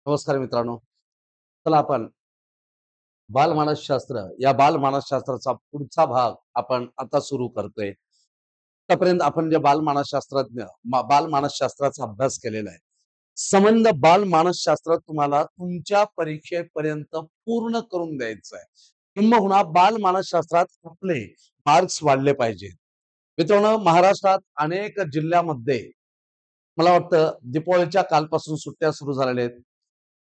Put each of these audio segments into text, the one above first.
नमस्कार मित्रांनो. चला आपण बालमानसशास्त्र या बालमानसशास्त्राचा पुढचा भाग आपण आता सुरू करतोय. आतापर्यंत आपण जे बालमानसशास्त्राचा अभ्यास केलेला आहे. संबंध बालमानसशास्त्र तुम्हाला तुमच्या परीक्षेपर्यंत पूर्ण करून द्यायचं आहे. किंबहुना बालमानसशास्त्रात आपले मार्क्स वाढले पाहिजेत. मित्रांनो, महाराष्ट्रात अनेक जिल्ह्यामध्ये मला वाटतं दीपावलीच्या कालपासून सुट्ट्या सुरू झालेल्या आहेत.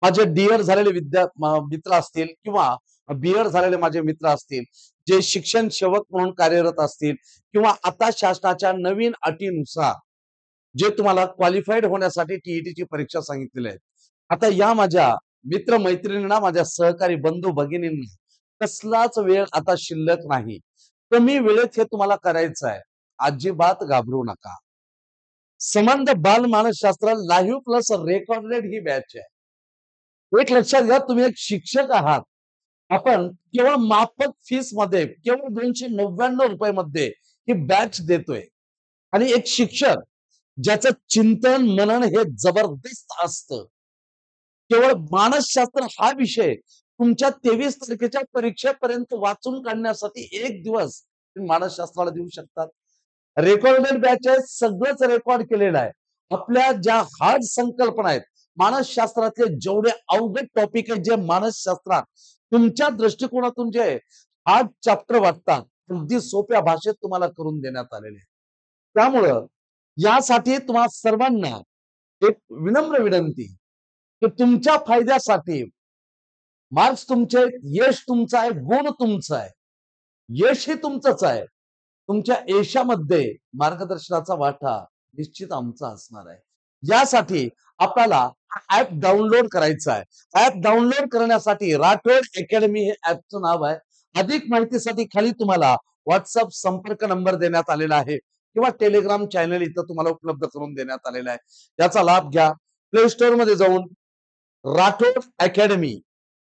माझे डी.एड झालेले मित्र असतील किंवा बी.एड झालेले माझे मित्र असतील, जे शिक्षण सेवक म्हणून कार्यरत असतील किंवा आता शासनाच्या नवीन अटीनुसार जे तुम्हाला क्वालिफाईड होण्यासाठी टी परीक्षा सांगितलेली आहे. आता या माझ्या मित्र-मैत्रिणींना, माझ्या सहकारी बंधू-भगिनींना कसलाच वेळ आता शिल्लक नाही. कमी वेळेत हे तुम्हाला करायचं आहे. अजिबात घाबरू नका. संबंध बालमानसशास्त्र लाईव्ह प्लस रेकॉर्डेड ही बॅच आहे. एक लक्षात घ्या, तुम्ही एक शिक्षक आहात. आपण केवळ माफक फीस मध्ये केवळ ₹299 मध्ये ही बॅच देतोय. आणि एक शिक्षक ज्याचं चिंतन मनन हे जबरदस्त असतं. केवळ मानसशास्त्र हा विषय तुमच्या 23 तारखेच्या परीक्षेपर्यंत वाचून काढण्यासाठी एक दिवस तुम्ही मानसशास्त्राला देऊ शकतात. रेकॉर्डेड बॅच आहे, सगळंच रेकॉर्ड केलेलं आहे. आपल्या ज्या हार्ड संकल्पना आहेत, मानसशास्त्रातले जेवढे अवघड टॉपिक आहेत, जे मानसशास्त्रात तुमच्या दृष्टिकोनातून जे हार्ड चॅप्टर वाटतात, अगदी सोप्या भाषेत तुम्हाला करून देण्यात आलेले आहे. त्यामुळं यासाठी तुम्हा सर्वांना एक विनम्र विनंती की तुमच्या फायद्यासाठी मार्क्स तुमचे, यश तुमचं आहे, गुण तुमचं आहे, यश हे तुमचंच आहे. तुमच्या यशामध्ये मार्गदर्शनाचा वाटा निश्चित आमचा असणार आहे. यासाठी आपल्याला ऍप डाउनलोड करायचं आहे. ऍप डाउनलोड करण्यासाठी राठोड अकॅडमी हे ऍपचं नाव आहे. अधिक माहितीसाठी खाली तुम्हाला व्हॉट्सअप संपर्क नंबर देण्यात आलेला आहे किंवा टेलिग्राम चॅनल इथं तुम्हाला उपलब्ध करून देण्यात आलेला आहे. याचा लाभ घ्या. प्ले स्टोअर मध्ये जाऊन राठोड अकॅडमी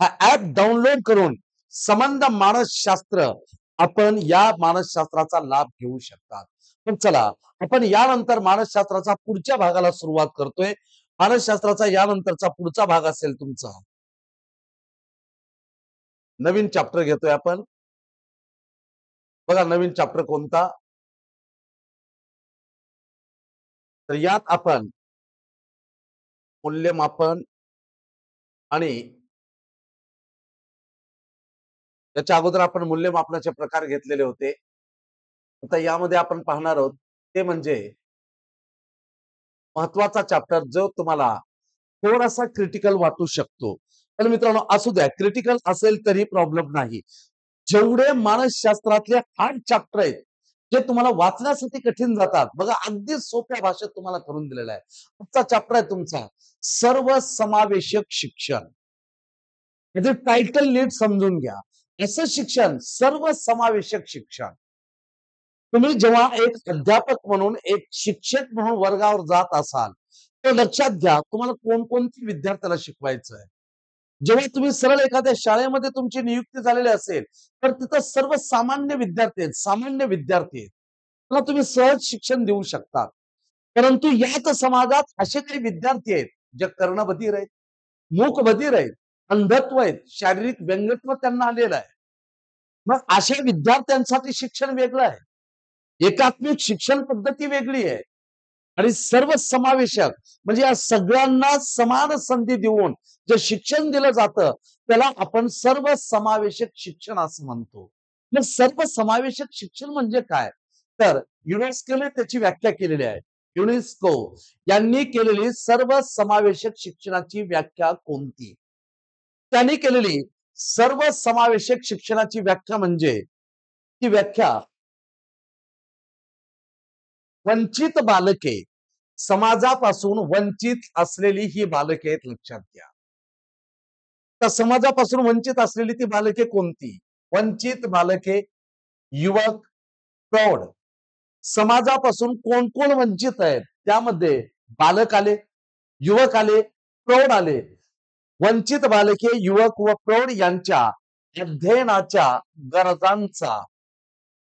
हा ऍप डाउनलोड करून संबंध मानसशास्त्र आपण या मानसशास्त्राचा लाभ घेऊ शकतात. पण चला, आपण यानंतर मानसशास्त्राचा पुढच्या भागाला सुरुवात करतोय. मानसशास्त्राचा यानंतरचा पुढचा भाग असेल तुमचा नवीन चॅप्टर घेतोय आपण. बघा नवीन चॅप्टर कोणता, तर यात आपण मूल्यमापन आणि त्याच्या अगोदर आपण मूल्यमापनाचे प्रकार घेतलेले होते. आता यामध्ये आपण पाहणार आहोत ते म्हणजे महत्वाचा चॅप्टर जो तुम्हाला थोडासा क्रिटिकल वाटू शकतो. पण मित्रांनो, असू द्या, क्रिटिकल असेल तरी प्रॉब्लेम नाही. जेवढे मानसशास्त्रातले हार्ड चॅप्टर आहेत, जे तुम्हाला वाचण्यासाठी कठीण जातात, बघा अगदी सोप्या भाषेत तुम्हाला करून दिलेला आहे. आजचा चॅप्टर आहे तुमचा सर्वसमावेशक शिक्षण. म्हणजे टायटल नीट समजून घ्या. असं शिक्षण सर्वसमावेशक शिक्षण. तुम्ही जेव्हा एक अध्यापक म्हणून, एक शिक्षक म्हणून वर्गावर जात असाल, तर लक्षात घ्या तुम्हाला कोणकोणती विद्यार्थ्याला शिकवायचं आहे. जेव्हा तुम्ही सरळ एखाद्या शाळेमध्ये तुमची नियुक्ती झालेली असेल, तर तिथं सर्व सामान्य विद्यार्थी आहेत, सामान्य विद्यार्थी आहेत. त्याला तुम्ही सहज शिक्षण देऊ शकता. परंतु याच समाजात असे काही विद्यार्थी आहेत जे कर्णबधीर आहेत, मूकबधीर आहेत, अंधत्व आहेत, शारीरिक व्यंगत्व त्यांना आलेलं आहे. मग अशा विद्यार्थ्यांसाठी शिक्षण वेगळं आहे. एकात्मिक शिक्षण पद्धती वेगळी आहे. आणि सर्वसमावेशक म्हणजे या सगळ्यांना समान संधी देऊन जे शिक्षण दिलं जातं, त्याला आपण सर्वसमावेशक शिक्षण असं म्हणतो. मग सर्वसमावेशक शिक्षण म्हणजे काय? तर युनेस्कोने त्याची व्याख्या केलेली आहे. युनेस्को यांनी केलेली सर्वसमावेशक शिक्षणाची व्याख्या कोणती? त्यांनी केलेली सर्वसमावेशक शिक्षणाची व्याख्या म्हणजे ती व्याख्या वंचित बालके, समाजापासून वंचित असलेली ही बालके आहेत, लक्षात घ्या. तर समाजापासून वंचित असलेली ती बालके कोणती? वंचित बालके, युवक, प्रौढ. समाजापासून कोण कोण वंचित आहेत त्यामध्ये बालक आले, युवक आले, प्रौढ आले. वंचित बालके, युवक व प्रौढ यांच्या अध्ययनाच्या गरजांचा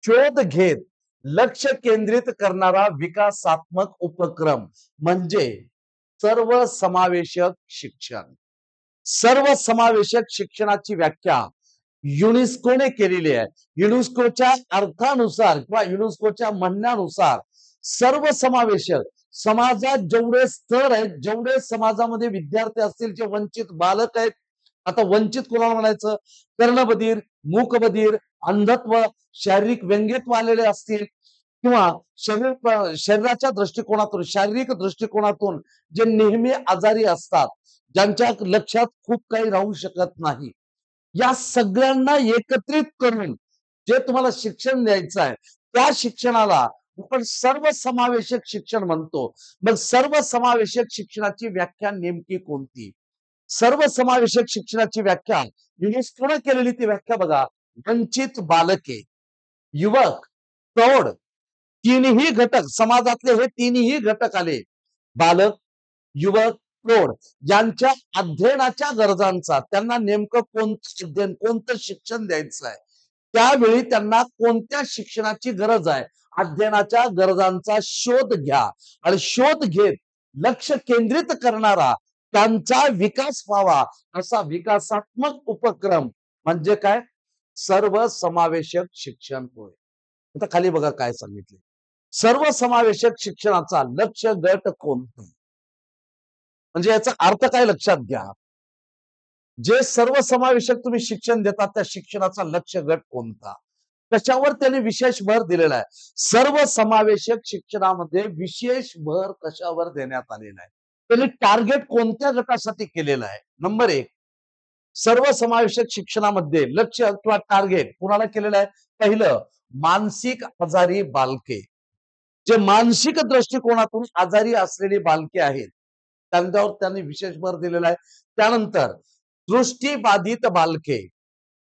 शोध घेत लक्ष केंद्रित करणारा विकासात्मक उपक्रम म्हणजे सर्वसमावेशक शिक्षण. सर्वसमावेशक शिक्षणाची व्याख्या युनेस्कोने केलेली आहे. युनेस्कोच्या अर्थानुसार किंवा युनेस्कोच्या म्हणण्यानुसार सर्वसमावेशक समाजात जेवढे स्तर आहेत, जेवढे समाजामध्ये विद्यार्थी असतील, जे वंचित बालक आहेत, आता वंचित कोणाला म्हणायचं? कर्णबधीर, मूकबधीर, अंधत्व, शारीरिक व्यंग्यत्व आलेले असतील किंवा शरीराच्या दृष्टिकोनातून, शारीरिक दृष्टिकोनातून जे नेहमी आजारी असतात, ज्यांच्या लक्षात खूप काही राहू शकत नाही, या सगळ्यांना एकत्रित करून जे तुम्हाला शिक्षण द्यायचं आहे, त्या शिक्षणाला आपण सर्वसमावेशक शिक्षण म्हणतो. मग सर्वसमावेशक शिक्षणाची व्याख्या नेमकी कोणती? सर्वसमावेशक शिक्षणाची व्याख्या युनेस्कोने केलेली ती व्याख्या बघा. वंचित बालके, युवक, प्रौढ, तीनही घटक, समाजातले हे तिन्ही घटक आले. बालक, युवक, प्रौढ यांच्या अध्ययनाच्या गरजांचा, त्यांना नेमकं कोणतं अध्ययन, कोणतं शिक्षण द्यायचं आहे, त्यावेळी त्यांना कोणत्या शिक्षणाची गरज आहे, अध्ययनाच्या गरजांचा शोध घ्या आणि शोध घेत लक्ष केंद्रित करणारा त्यांचा विकास व्हावा, असा विकासात्मक उपक्रम म्हणजे काय? सर्वसमावेशक शिक्षण होय. आता खाली बघा काय सांगितले. सर्वसमावेशक शिक्षणाचा लक्ष गट कोणता? म्हणजे याचा अर्थ काय लक्षात घ्या. जे सर्वसमावेशक तुम्ही शिक्षण देतात त्या शिक्षणाचा लक्ष गट कोणता? कशावर त्याने विशेष भर दिलेला आहे? सर्वसमावेशक शिक्षणामध्ये विशेष भर कशावर देण्यात आलेला आहे? त्यांनी टार्गेट कोणत्या गटासाठी केलेलं आहे? नंबर 1, सर्वसमावेशक शिक्षणामध्ये लक्ष किंवा टार्गेट कुणाला केलेलं आहे? पहिलं, मानसिक आजारी बालके. जे मानसिक दृष्टिकोनातून आजारी असलेली बालके आहेत, त्यांच्यावर त्यांनी विशेष भर दिलेला आहे. त्यानंतर दृष्टीबाधित बालके,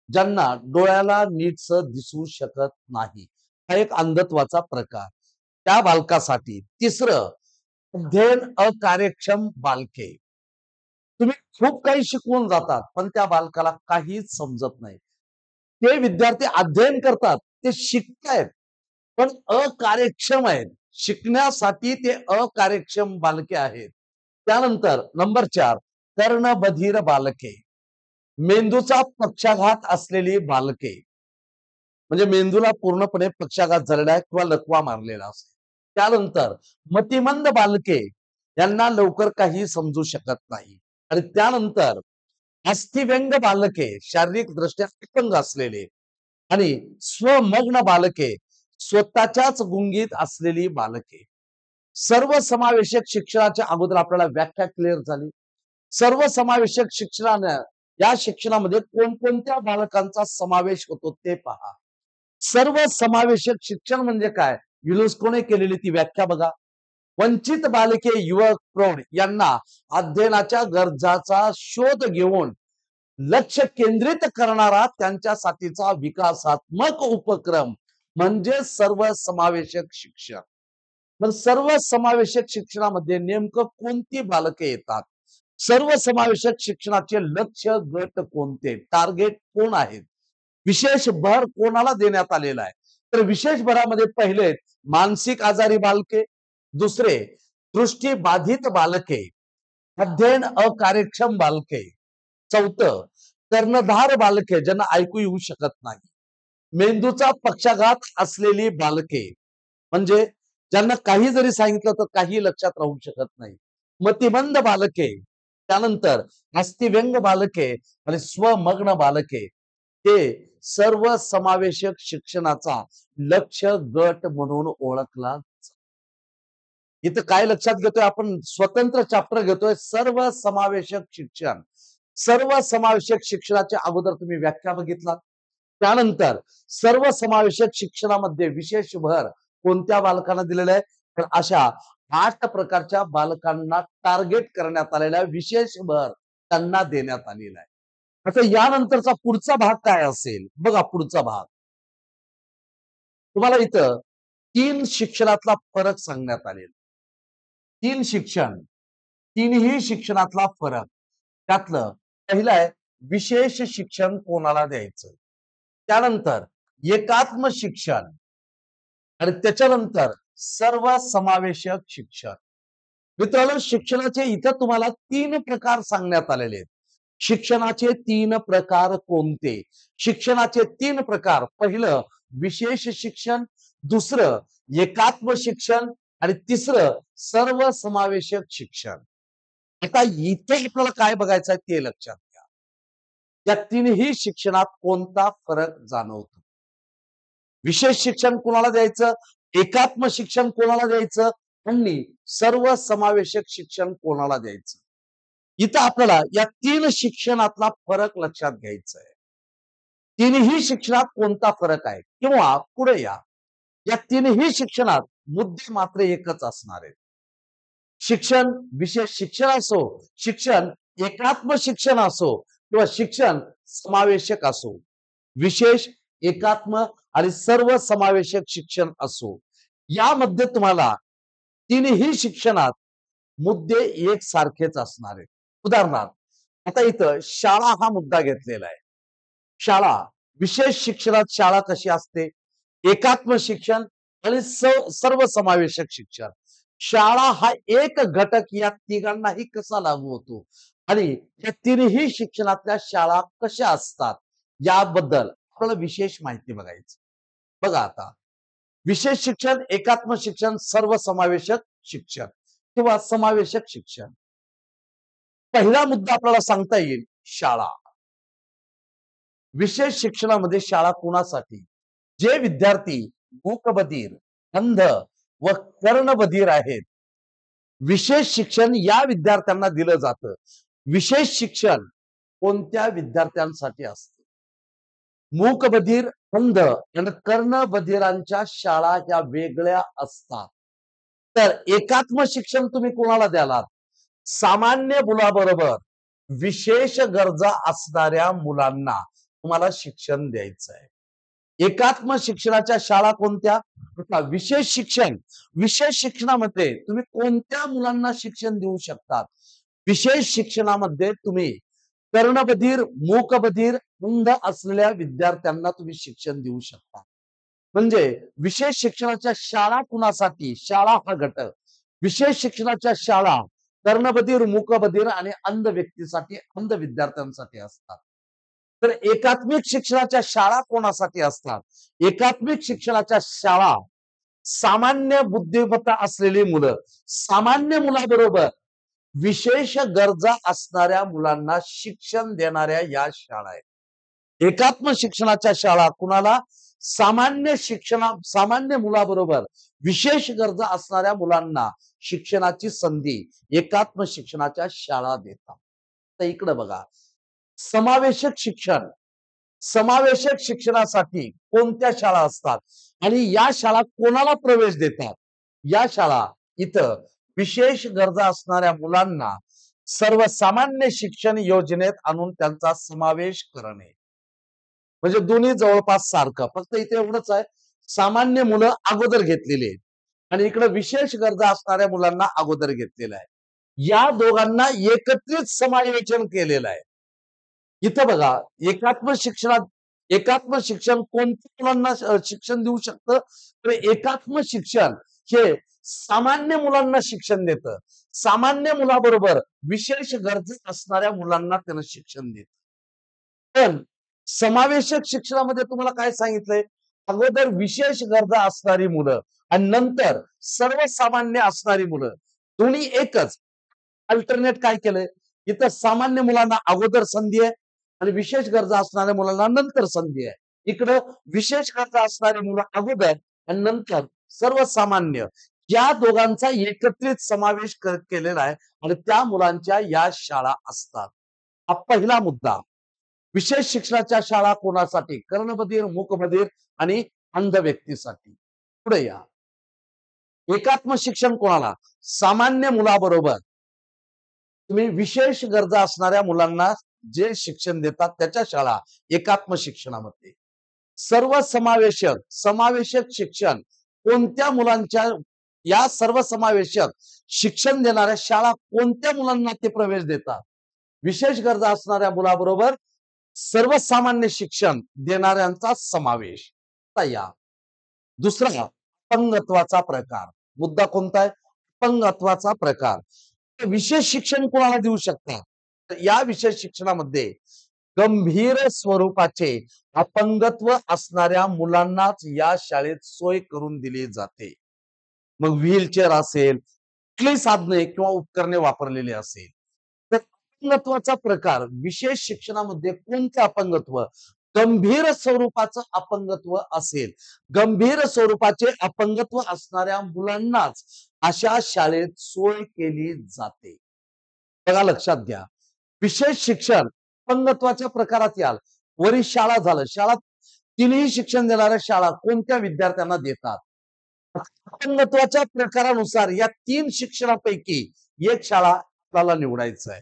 ज्यांना डोळ्याला नीटसं दिसू शकत नाही, हा एक अंधत्वाचा प्रकार, त्या बालकासाठी. तिसरं, अध्ययन अकार्यक्षम बालके. तुम्ही खूप काही शिकवून जातात, पण त्या बालकाला काहीच समजत नाही. ते विद्यार्थी अध्ययन करतात, ते शिकतायत, पण अकार्यक्षम आहेत. शिकण्यासाठी ते अकार्यक्षम बालके आहेत. त्यानंतर नंबर 4, कर्णबधीर बालके. मेंदूचा पक्षाघात असलेली बालके, म्हणजे मेंदूला पूर्णपणे पक्षाघात झालेला आहे किंवा लकवा मारलेला असेल. त्यानंतर मतिमंद बालके, यांना लवकर काही समजू शकत नाही. आणि त्यानंतर अस्थिव्यंग बालके, शारीरिक दृष्ट्या अपंग असलेले. आणि स्वमग्न बालके, स्वतःच्याच गुंगीत असलेली बालके. सर्वसमावेशक शिक्षणाच्या अगोदर आपल्याला व्याख्या क्लिअर झाली. सर्वसमावेशक शिक्षणाने या शिक्षणामध्ये कोणकोणत्या बालकांचा समावेश होतो ते पहा. सर्वसमावेशक शिक्षण म्हणजे काय? युनेस्कोने केलेली ती व्याख्या बघा. वंचित बालके, युवक, प्रौढ यांना अध्ययनाच्या गरजाचा शोध घेऊन लक्ष केंद्रित करणारा त्यांच्यासाठीचा विकासात्मक उपक्रम म्हणजे सर्वसमावेशक शिक्षण. मग सर्वसमावेशक शिक्षणामध्ये नेमकं कोणती बालके येतात? सर्वसमावेशक शिक्षणाचे लक्ष्य गट कोणते? टार्गेट कोण आहेत? विशेष भर कोणाला देण्यात आलेला आहे? तर विशेष भरामध्ये पहिले मानसिक आजारी बालके, दुसरे दृष्टीबाधित बालके, अध्ययन अकार्यक्षम बालके, चौथं कर्णधार बालके, ज्यांना ऐकू येऊ शकत नाही, मेंदूचा पक्षाघात असलेली बालके, म्हणजे ज्यांना काही जरी सांगितलं तर काही लक्षात राहू शकत नाही, मतिमंद बालके, त्यानंतर अस्थिव्यंग बालके आणि स्वमग्न बालके, ते सर्वसमावेशक शिक्षणाचा लक्ष गट म्हणून ओळखला. इथं काय लक्षात घेतोय आपण? स्वतंत्र चॅप्टर घेतोय, सर्वसमावेशक शिक्षण. सर्वसमावेशक शिक्षणाच्या अगोदर तुम्ही व्याख्या बघितला. त्यानंतर सर्वसमावेशक शिक्षणामध्ये विशेष भर कोणत्या बालकांना दिलेला आहे? तर अशा 8 प्रकारच्या बालकांना टार्गेट करण्यात आलेला विशेष भर त्यांना देण्यात आलेला आहे. आता यानंतरचा पुढचा भाग काय असेल बघा. पुढचा भाग तुम्हाला इथं 3 शिक्षणातला फरक सांगण्यात आलेला. 3 शिक्षण, तीनही शिक्षणातला फरक. त्यातलं पहिलं आहे विशेष शिक्षण कोणाला द्यायचं, त्यानंतर एकात्म शिक्षण आणि त्याच्यानंतर सर्वसमावेशक शिक्षण. मित्रांनो, शिक्षणाचे इथं तुम्हाला 3 प्रकार सांगण्यात आलेले आहेत. शिक्षणाचे 3 प्रकार कोणते? शिक्षणाचे 3 प्रकार. पहिलं विशेष शिक्षण, दुसरं एकात्म शिक्षण आणि तिसरं सर्वसमावेशक शिक्षण. आता इथे आपल्याला काय बघायचं आहे ते लक्षात घ्या. या तिन्ही शिक्षणात कोणता फरक जाणवतो? विशेष शिक्षण कोणाला द्यायचं, एकात्म शिक्षण कोणाला द्यायचं आणि सर्वसमावेशक शिक्षण कोणाला द्यायचं? इथं आपल्याला या 3 शिक्षणातला फरक लक्षात घ्यायचा आहे. तिन्ही शिक्षणात कोणता फरक आहे किंवा पुढे या तिन्ही शिक्षणात मुद्दे मात्र एकच असणार आहेत. शिक्षण विशेष शिक्षण असो, शिक्षण एकात्म शिक्षण असो किंवा शिक्षण समावेशक असो, विशेष, एकात्म आणि सर्व समावेशक शिक्षण असो, यामध्ये तुम्हाला तिन्ही शिक्षणात मुद्दे एकसारखेच असणार आहेत. उदाहरणार्थ, आता इथं शाळा हा मुद्दा घेतलेला आहे. शाळा, विशेष शिक्षणात शाळा कशी असते? एकात्म शिक्षण आणि सर्वसमावेशक शिक्षण. शाळा हा एक घटक या तिघांनाही कसा लागू होतो आणि या तिन्ही शिक्षणातल्या शाळा कशा असतात याबद्दल आपल्याला विशेष माहिती बघायची. बघा आता, विशेष शिक्षण, एकात्म शिक्षण, सर्वसमावेशक शिक्षण किंवा समावेशक शिक्षण. पहिला मुद्दा आपल्याला सांगता येईल शाळा. विशेष शिक्षणामध्ये शाळा कोणासाठी? जे विद्यार्थी मूकबधीर, अंध व कर्णबधीर आहेत. विशेष शिक्षण या विद्यार्थ्यांना दिलं जातं. विशेष शिक्षण कोणत्या विद्यार्थ्यांसाठी असतं? मूकबधीर, अंध आणि कर्णबधिरांच्या शाळा ह्या वेगळ्या असतात. तर एकात्म शिक्षण तुम्ही कोणाला द्यालात? सामान्य मुलाबरोबर विशेष गरजा असणाऱ्या मुलांना तुम्हाला शिक्षण द्यायचं आहे. एकात्म शिक्षणाच्या शाळा कोणत्या? विशेष शिक्षण. विशेष शिक्षणामध्ये तुम्ही कोणत्या मुलांना शिक्षण देऊ शकतात? विशेष शिक्षणामध्ये तुम्ही कर्णबधीर, मूकबधीर, अंध असलेल्या विद्यार्थ्यांना तुम्ही शिक्षण देऊ शकता. म्हणजे विशेष शिक्षणाच्या शाळा कुणासाठी? शाळा हा घटक. विशेष शिक्षणाच्या शाळा कर्णबधीर, मूकबधीर आणि अंध व्यक्तीसाठी, अंध विद्यार्थ्यांसाठी असतात. तर एकात्मिक शिक्षणाच्या शाळा कोणासाठी असतात? एकात्मिक शिक्षणाच्या शाळा सामान्य बुद्धिमत्ता असलेली मुलं, सामान्य मुलाबरोबर विशेष गरजा असणाऱ्या मुलांना शिक्षण देणाऱ्या या शाळा आहेत. एकात्म शिक्षणाच्या शाळा कुणाला? सामान्य मुलाबरोबर विशेष गरजा असणाऱ्या मुलांना शिक्षणाची संधी एकात्म शिक्षणाच्या शाळा देतात. तर इकडे बघा, समावेशक शिक्षण. समावेशक शिक्षणासाठी कोणत्या शाळा असतात आणि या शाळा कोणाला प्रवेश देतात? या शाळा इथं विशेष गरजा असणाऱ्या मुलांना सर्वसामान्य शिक्षण योजनेत आणून त्यांचा समावेश करणे. म्हणजे दोन्ही जवळपास सारखं, फक्त इथे एवढंच आहे, सामान्य मुलं अगोदर घेतलेली आहेत आणि इकडे विशेष गरजा असणाऱ्या मुलांना अगोदर घेतलेलं आहे. या दोघांना एकत्रित समायोजन केलेलं आहे. इथं बघा, एकात्म शिक्षण कोणत्या मुलांना शिक्षण देऊ शकतं? तर एकात्म शिक्षण हे सामान्य मुलांना शिक्षण देतं. सामान्य मुलाबरोबर विशेष गरजा असणाऱ्या मुलांना त्यानं शिक्षण देतं. पण समावेशक शिक्षणामध्ये तुम्हाला काय सांगितलंय? अगोदर विशेष गरजा असणारी मुलं आणि नंतर सर्वसामान्य असणारी मुलं, दोन्ही एकच. अल्टरनेट काय केलंय? इथं सामान्य मुलांना अगोदर संधी आहे आणि विशेष गरजा असणाऱ्या मुलांना नंतर संधी आहे. इकडं विशेष गरजा असणारी मुलं अगोदर आणि नंतर सर्वसामान्य, या दोघांचा एकत्रित समावेश केलेला आहे आणि त्या मुलांच्या या शाळा असतात. हा पहिला मुद्दा. विशेष शिक्षणाच्या शाळा कोणासाठी? कर्णबधीर, मूकबधीर आणि अंध व्यक्तीसाठी. पुढे या. एकात्म शिक्षण कोणाला? सामान्य मुलाबरोबर तुम्ही विशेष गरजा असणाऱ्या मुलांना जे शिक्षण देतात त्याच्या शाळा एकात्म शिक्षणामध्ये. समावेशक शिक्षण कोणत्या मुलांच्या? या सर्वसमावेशक शिक्षण देणाऱ्या शाळा कोणत्या मुलांना ते प्रवेश देतात? विशेष गरजा असणाऱ्या मुलाबरोबर सर्वसामान्य शिक्षण देणाऱ्यांचा समावेश. या दुसरा, अपंगत्वाचा प्रकार. मुद्दा कोणता आहे? अपंगत्वाचा प्रकार. विशेष शिक्षण कोणाला देऊ शकतात? तर या विशेष शिक्षणामध्ये गंभीर स्वरूपाचे अपंगत्व असणाऱ्या मुलांनाच या शाळेत सोय करून दिली जाते. मग व्हीलचेअर असेल, कुठलीही साधने किंवा उपकरणे वापरलेली असेल. तर अपंगत्वाचा प्रकार विशेष शिक्षणामध्ये कोणते अपंगत्व? गंभीर स्वरूपाचं अपंगत्व असेल. गंभीर स्वरूपाचे अपंगत्व असणाऱ्या मुलांनाच अशा शाळेत सोय केली जाते. बघा लक्षात घ्या. विशेष शिक्षण अपंगत्वाच्या प्रकारात याल. वरील शाळा झालं. शाळा तिन्ही शिक्षण देणाऱ्या शाळा कोणत्या विद्यार्थ्यांना देतात? अपंगत्वाच्या प्रकारानुसार या 3 शिक्षणापैकी एक शाळा आपल्याला निवडायचं आहे.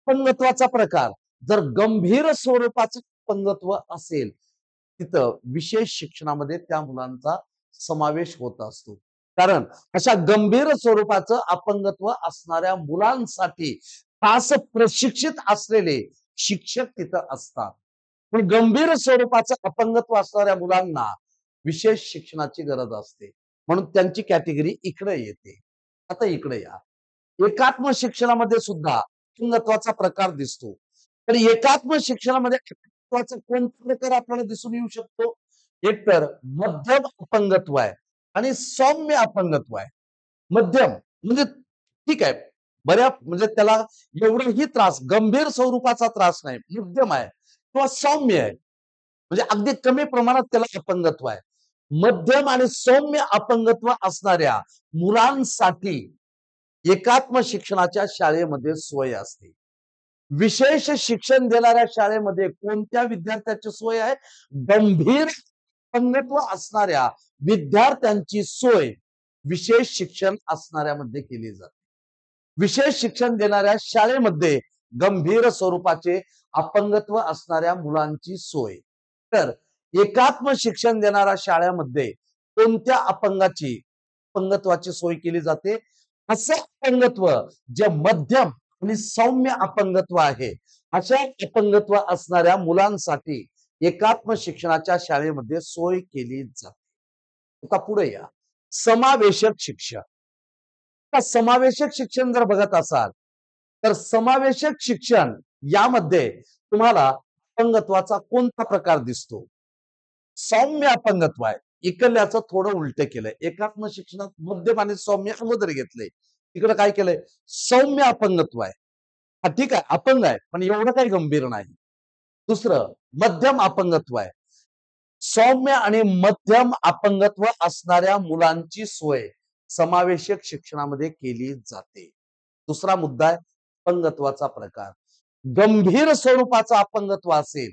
अपंगत्वाचा प्रकार जर गंभीर स्वरूपाचं अपंगत्व असेल, तिथं विशेष शिक्षणामध्ये त्या मुलांचा समावेश होत असतो. कारण अशा गंभीर स्वरूपाचं अपंगत्व असणाऱ्या मुलांसाठी खास प्रशिक्षित असलेले शिक्षक तिथं असतात. पण गंभीर स्वरूपाचं अपंगत्व असणाऱ्या मुलांना विशेष शिक्षणाची गरज असते. म्हणून त्यांची कॅटेगरी इकडे येते. आता इकडे या. एकात्म शिक्षणामध्ये सुद्धा अपंगत्वाचा प्रकार दिसतो. तर एकात्म शिक्षणामध्ये अपंगत्वाचा कोणता प्रकार आपल्याला दिसून येऊ शकतो? एक तर मध्यम अपंगत्व आहे आणि सौम्य अपंगत्व आहे. मध्यम म्हणजे ठीक आहे. म्हणजे त्याला एवढाही त्रास, गंभीर स्वरूपाचा त्रास नाही, मध्यम आहे किंवा सौम्य आहे. म्हणजे अगदी कमी प्रमाणात त्याला अपंगत्व आहे. मध्यम आणि सौम्य अपंगत्व असणाऱ्या मुलांसाठी एकात्म शिक्षणाच्या शाळेमध्ये सोय असते. विशेष शिक्षण देणाऱ्या शाळेमध्ये कोणत्या विद्यार्थ्याची सोय आहे? गंभीर अपंगत्व असणाऱ्या विद्यार्थ्यांची सोय विशेष शिक्षण असणाऱ्यामध्ये केली जाते. विशेष शिक्षण देणाऱ्या शाळेमध्ये गंभीर स्वरूपाचे अपंगत्व असणाऱ्या मुलांची सोय. तर एकात्म शिक्षण देणाऱ्या शाळेमध्ये कोणत्या अपंगत्वाची सोय केली जाते? असं अपंगत्व जे मध्यम आणि सौम्य अपंगत्व आहे, अशा अपंगत्व असणाऱ्या मुलांसाठी एकात्म शिक्षणाच्या शाळेमध्ये सोय केली जाते. आता पुढे या. समावेशक शिक्षण. समावेशक शिक्षण जर बघत असाल तर समावेशक शिक्षण यामध्ये तुम्हाला अपंगत्वाचा कोणता प्रकार दिसतो? सौम्य अपंगत्व आहे. इकडल्याचं थोडं उलट केलंय. एकात्म शिक्षणात मध्यम आणि सौम्य अगोदर घेतलंय. इकडे काय केलंय? सौम्य अपंगत्व आहे. हा ठीक आहे, अपंग आहे, पण एवढं काही गंभीर नाही. दुसरं मध्यम अपंगत्व आहे. सौम्य आणि मध्यम अपंगत्व असणाऱ्या मुलांची सोय समावेशक शिक्षणामध्ये केली जाते. दुसरा मुद्दा आहे अपंगत्वाचा प्रकार. गंभीर स्वरूपाचा अपंगत्व असेल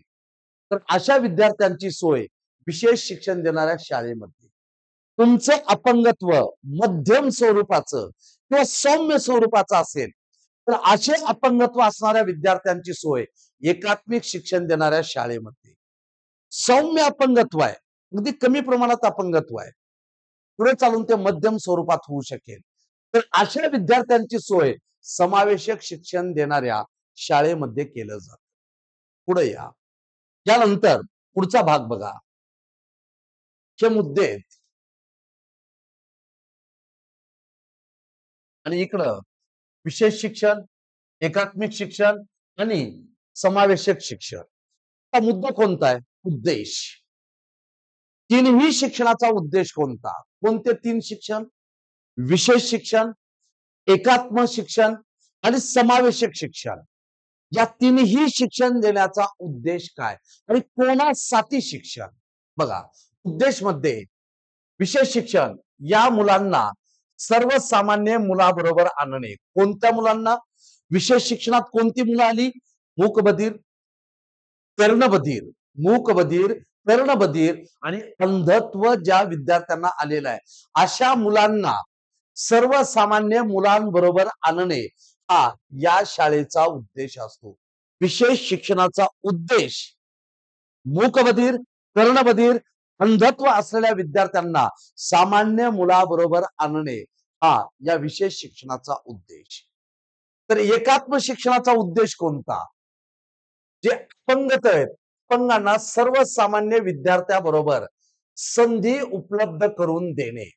तर अशा विद्यार्थ्यांची सोय विशेष शिक्षण देणाऱ्या शाळेमध्ये. तुमचं अपंगत्व मध्यम स्वरूपाचं किंवा सौम्य स्वरूपाचं असेल तर असे अपंगत्व असणाऱ्या विद्यार्थ्यांची सोय एकात्मिक शिक्षण देणाऱ्या शाळेमध्ये. सौम्य अपंगत्व आहे, अगदी कमी प्रमाणात अपंगत्व आहे, पुढे चालून ते मध्यम स्वरूपात होऊ शकेल, तर अशा विद्यार्थ्यांची सोय समावेशक शिक्षण देणाऱ्या शाळेमध्ये केलं जातं. पुढे या. यानंतर पुढचा भाग बघा. हे मुद्दे आहेत. आणि इकडं विशेष शिक्षण, एकात्मिक शिक्षण आणि समावेशक शिक्षण. हा मुद्दा कोणता आहे? उद्देश. तीनही शिक्षणाचा उद्देश कोणता? कोणते 3 शिक्षण? विशेष शिक्षण, एकात्म शिक्षण आणि समावेशक शिक्षण. या तीनही शिक्षण देण्याचा उद्देश काय आणि कोणासाठी शिक्षण? बघा, उद्देश मध्ये विशेष शिक्षण या मुलांना सर्वसामान्य मुलाबरोबर आणणे. कोणत्या मुलांना? विशेष शिक्षणात कोणती मुलं आली? मूकबधीर, कर्णबधीर, मूकबधीर, कर्णबधीर आणि अंधत्व ज्या विद्यार्थ्यांना आलेलं आहे, अशा मुलांना सर्वसामान्य मुलांबरोबर आणणे हा या शाळेचा उद्देश असतो. विशेष शिक्षणाचा उद्देश मूकबधीर, कर्णबधीर, अंधत्व असलेल्या विद्यार्थ्यांना सामान्य मुलाबरोबर आणणे हा या विशेष शिक्षणाचा उद्देश. तर एकात्म शिक्षणाचा उद्देश कोणता? जे अपंगत आहेत, अपंगांना सर्वसामान्य विद्यार्थ्याबरोबर संधी उपलब्ध करून देणे.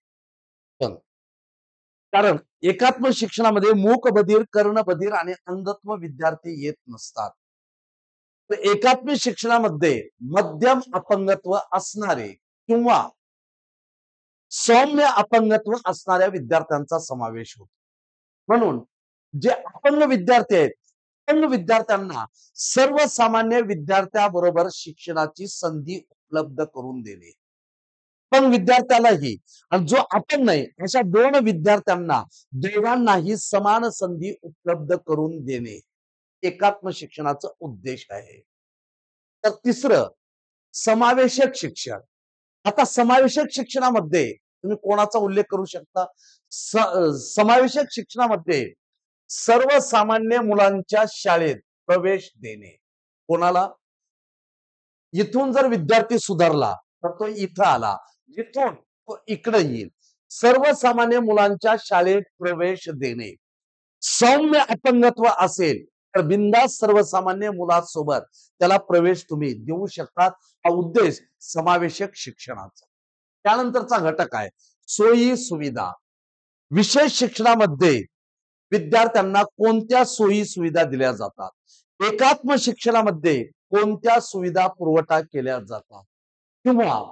कारण एकात्म शिक्षणामध्ये मूक बधीर, कर्ण बधीर आणि अंधत्व विद्यार्थी येत नसतात. तर एकात्मिक शिक्षणामध्ये मध्यम अपंगत्व असणारे किंवा सौम्य अपंगत्व असणाऱ्या विद्यार्थ्यांचा समावेश होतो. म्हणून जे अपंग विद्यार्थी आहेत, अपंग विद्यार्थ्यांना सर्वसामान्य विद्यार्थ्याबरोबर शिक्षणाची संधी उपलब्ध करून देणे. अपंग विद्यार्थ्यालाही आणि जो अपंग नाही अशा दोन विद्यार्थ्यांना दोघांनाही समान संधी उपलब्ध करून देणे एकात्म शिक्षणाचा उद्देश आहे. तर तिसरं समावेशक शिक्षण. आता समावेशक शिक्षणामध्ये तुम्ही कोणाचा उल्लेख करू शकता? समावेशक शिक्षणामध्ये सर्वसामान्य मुलांच्या शाळेत प्रवेश देणे. कोणाला? इथून जर विद्यार्थी सुधारला तर तो इथं आला, जिथून तो इकडे येईल. सर्वसामान्य मुलांच्या शाळेत प्रवेश देणे. सौम्य अपंगत्व असेल तर बिनधास्त सर्वसामान्य मुलासोबत त्याला प्रवेश तुम्ही देऊ शकतात. हा उद्देश समावेशक शिक्षणाचा. त्यानंतरचा घटक आहे सोयी सुविधा. विशेष शिक्षणामध्ये विद्यार्थ्यांना कोणत्या सोयी सुविधा दिल्या जातात? एकात्म शिक्षणामध्ये कोणत्या सुविधा पुरवठा केल्या जातात? किंवा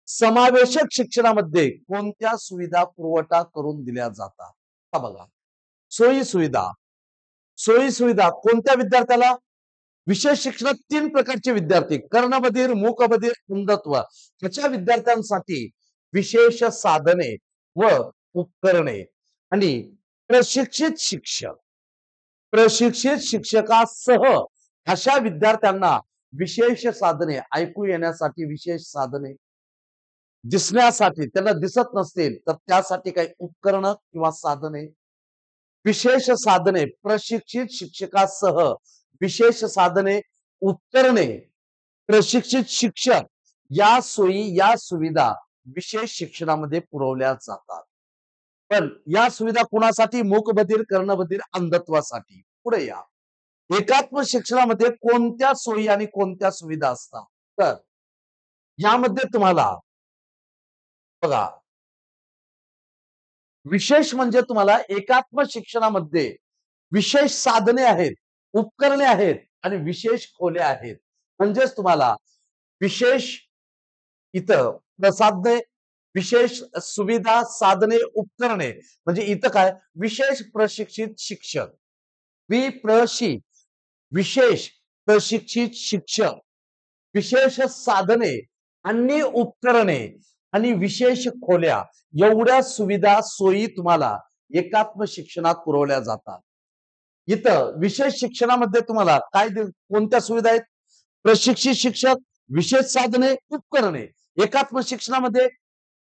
समावेशक शिक्षणामध्ये कोणत्या सुविधा पुरवठा करून दिल्या जातात? हा बघा, सोयी सुविधा. सोयी सुविधा कोणत्या विद्यार्थ्याला? विशेष शिक्षणात 3 प्रकारचे विद्यार्थी, कर्णबधीर, मूकबधीर, अंधत्व अशा विद्यार्थ्यांसाठी विशेष साधने व उपकरणे आणि प्रशिक्षित शिक्षक, प्रशिक्षित शिक्षकासह अशा विद्यार्थ्यांना विशेष साधने, ऐकू येण्यासाठी विशेष साधने, दिसण्यासाठी त्यांना दिसत नसतील तर त्यासाठी काही उपकरणं किंवा साधने, विशेष साधने, प्रशिक्षित शिक्षकासह विशेष साधने, उपकरणे, प्रशिक्षित शिक्षक या सोयी या सुविधा विशेष शिक्षणामध्ये पुरवल्या जातात. पण या सुविधा कुणासाठी? मूकबधीर, कर्णबधीर, अंधत्वासाठी. पुढे या. एकात्म शिक्षणामध्ये कोणत्या सोयी आणि कोणत्या सुविधा असतात? तर यामध्ये तुम्हाला बघा, विशेष म्हणजे तुम्हाला एकात्म शिक्षणामध्ये विशेष साधने आहेत, उपकरणे आहेत आणि विशेष खोल्या आहेत. म्हणजेच तुम्हाला विशेष इथं प्रसाधने, विशेष सुविधा, साधने, उपकरणे म्हणजे इथं काय? विशेष प्रशिक्षित शिक्षक, विशेष प्रशिक्षित शिक्षक, विशेष साधने आणि उपकरणे आणि विशेष खोल्या एवढ्या सुविधा सोयी तुम्हाला एकात्म शिक्षणात पुरवल्या जातात. इथं विशेष शिक्षणामध्ये तुम्हाला काय कोणत्या सुविधा आहेत? प्रशिक्षित शिक्षक, विशेष साधने, उपकरणे. एकात्म शिक्षणामध्ये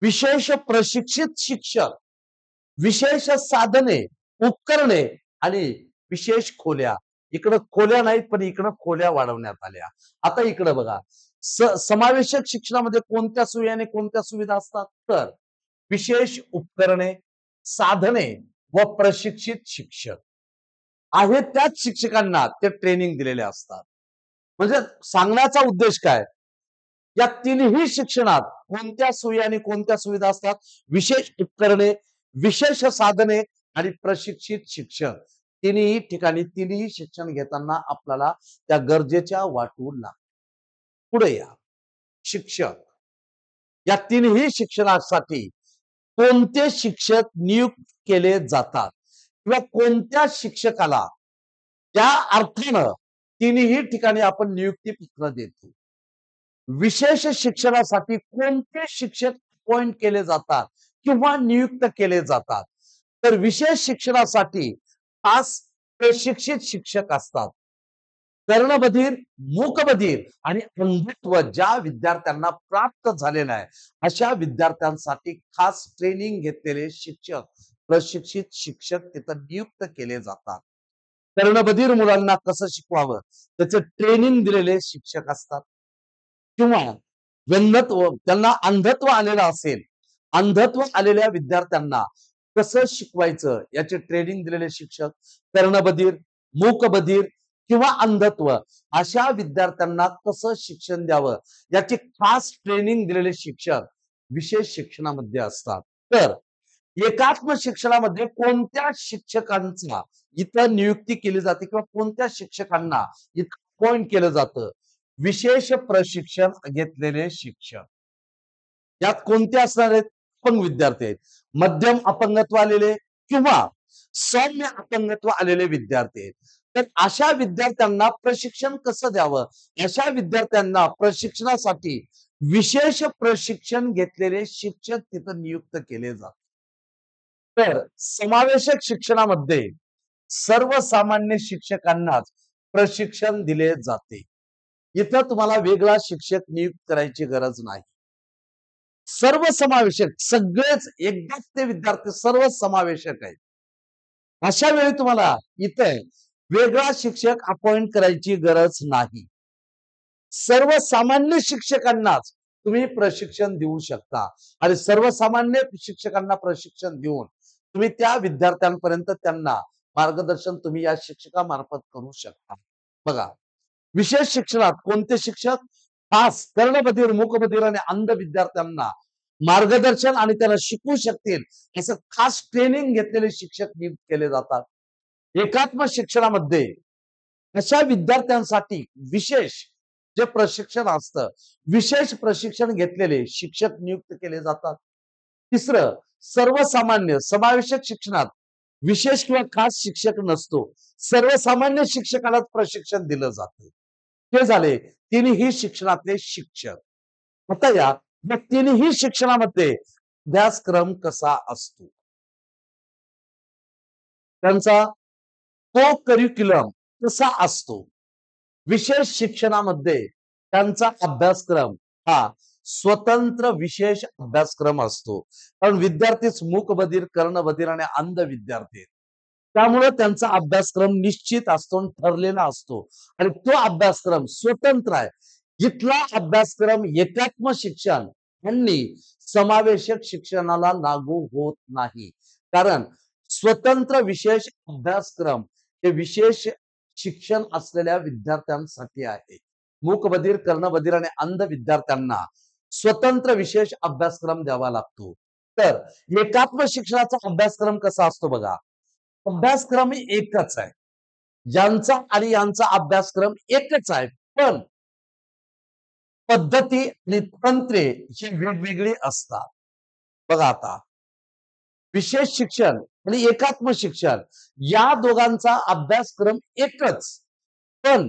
विशेष प्रशिक्षित शिक्षक, विशेष साधने, उपकरणे आणि विशेष खोल्या. इकडं खोल्या नाहीत पण इकडं खोल्या वाढवण्यात आल्या. आता इकडं बघा, समावेशक शिक्षणामध्ये कोणत्या सोयी आणि कोणत्या सुविधा असतात? तर विशेष उपकरणे, साधने व प्रशिक्षित शिक्षक आहेत. त्याच शिक्षकांना ते ट्रेनिंग दिलेले असतात. म्हणजे सांगण्याचा उद्देश काय? या तिन्ही शिक्षणात कोणत्या सोयी आणि कोणत्या सुविधा असतात? विशेष उपकरणे, विशेष साधने आणि प्रशिक्षित शिक्षक. तिन्ही ठिकाणी तिन्ही शिक्षण घेताना आपल्याला त्या गरजेच्या वाटू लागतात. पुढे या. शिक्षक, या तिन्ही शिक्षणासाठी कोणते शिक्षक नियुक्त केले जातात किंवा कोणत्या शिक्षकाला त्या अर्थानं तिन्ही ठिकाणी आपण नियुक्ती पत्र देतो. विशेष शिक्षणासाठी कोणते शिक्षक अपॉइंट केले जातात किंवा नियुक्त केले जातात? तर विशेष शिक्षणासाठी खास प्रशिक्षित शिक्षक असतात. कर्णबधीर, मूकबधीर आणि अंधत्व ज्या विद्यार्थ्यांना प्राप्त झालेलं आहे अशा विद्यार्थ्यांसाठी खास ट्रेनिंग घेतलेले शिक्षक, प्रशिक्षित शिक्षक तिथं नियुक्त केले जातात. कर्णबधीर मुलांना कसं शिकवावं त्याचं ट्रेनिंग दिलेले शिक्षक असतात. किंवा त्यांना अंधत्व आलेलं असेल, अंधत्व आलेल्या विद्यार्थ्यांना कसं शिकवायचं याचे ट्रेनिंग दिलेले शिक्षक, कर्णबधीर, मूकबधीर किंवा अंधत्व अशा विद्यार्थ्यांना कसं शिक्षण द्यावं याची खास ट्रेनिंग दिलेले शिक्षक विशेष शिक्षणामध्ये असतात. तर एकात्म शिक्षणामध्ये कोणत्या शिक्षकांचा इथं नियुक्ती केली जाते किंवा कोणत्या शिक्षकांना इथं अपॉइंट केलं जातं? विशेष प्रशिक्षण घेतलेले शिक्षक. यात कोणते असणार आहेत? अपंग विद्यार्थी आहेत. मध्यम अपंगत्व आलेले किंवा सौम्य अपंगत्व आलेले विद्यार्थी आहेत. तर अशा विद्यार्थ्यांना प्रशिक्षण कसं द्यावं? अशा विद्यार्थ्यांना प्रशिक्षणासाठी विशेष प्रशिक्षण घेतलेले शिक्षक तिथं नियुक्त केले जातात. तर समावेशक शिक्षणामध्ये सर्वसामान्य शिक्षकांनाच प्रशिक्षण दिले जाते. इथं तुम्हाला वेगळा शिक्षक नियुक्त करायची गरज नाही. सर्वसमावेशक सगळेच एकदाच ते विद्यार्थी सर्व समावेशक आहेत. अशा वेळी तुम्हाला इथे वेगळा शिक्षक अपॉइंट करायची गरज नाही. सर्वसामान्य शिक्षकांनाच तुम्ही प्रशिक्षण देऊ शकता आणि सर्वसामान्य शिक्षकांना प्रशिक्षण देऊन तुम्ही त्या विद्यार्थ्यांपर्यंत त्यांना मार्गदर्शन तुम्ही या शिक्षकामार्फत करू शकता. बघा, विशेष शिक्षणात कोणते शिक्षक खास कर्णबधिर, मूकबधिर आणि अंध विद्यार्थ्यांना मार्गदर्शन आणि त्यांना शिकवू शकतील असं खास ट्रेनिंग घेतलेले शिक्षक नियुक्त केले जातात. एकात्म शिक्षणामध्ये अशा विद्यार्थ्यांसाठी विशेष जे प्रशिक्षण असतं, विशेष प्रशिक्षण घेतलेले शिक्षक नियुक्त केले जातात. तिसरं, सर्वसामान्य समावेशक शिक्षणात विशेष किंवा खास शिक्षक नसतो. सर्वसामान्य शिक्षकालाच प्रशिक्षण दिलं जातं. हे झाले तिन्ही शिक्षणातले शिक्षक. आता या तिन्ही शिक्षणामध्ये अभ्यासक्रम कसा असतो? त्यांचा को करिक्युलम कसा असतो? विशेष शिक्षणामध्ये त्यांचा अभ्यासक्रम हा स्वतंत्र विशेष अभ्यासक्रम असतो. कारण विद्यार्थीच मूकबधीर, कर्णबधीर आणि अंध विद्यार्थी आहेत. त्यामुळे त्यांचा अभ्यासक्रम निश्चित असतो आणि ठरलेला असतो आणि तो अभ्यासक्रम स्वतंत्र आहे. जिथला अभ्यासक्रम एकात्म शिक्षण यांनी समावेशक शिक्षणाला लागू होत नाही. कारण स्वतंत्र विशेष अभ्यासक्रम हे विशेष शिक्षण असलेल्या विद्यार्थ्यांसाठी आहे. मूकबधीर, कर्णबधीर आणि अंध विद्यार्थ्यांना स्वतंत्र विशेष अभ्यासक्रम द्यावा लागतो. तर एकात्म शिक्षणाचा अभ्यासक्रम कसा असतो बघा. अभ्यासक्रम एकच आहे. ज्यांचा आणि यांचा अभ्यासक्रम एकच आहे. पण पद्धती आणि तंत्रे ही वेगवेगळी असतात. बघा आता विशेष शिक्षण आणि एकात्म शिक्षण या दोघांचा अभ्यासक्रम एकच, पण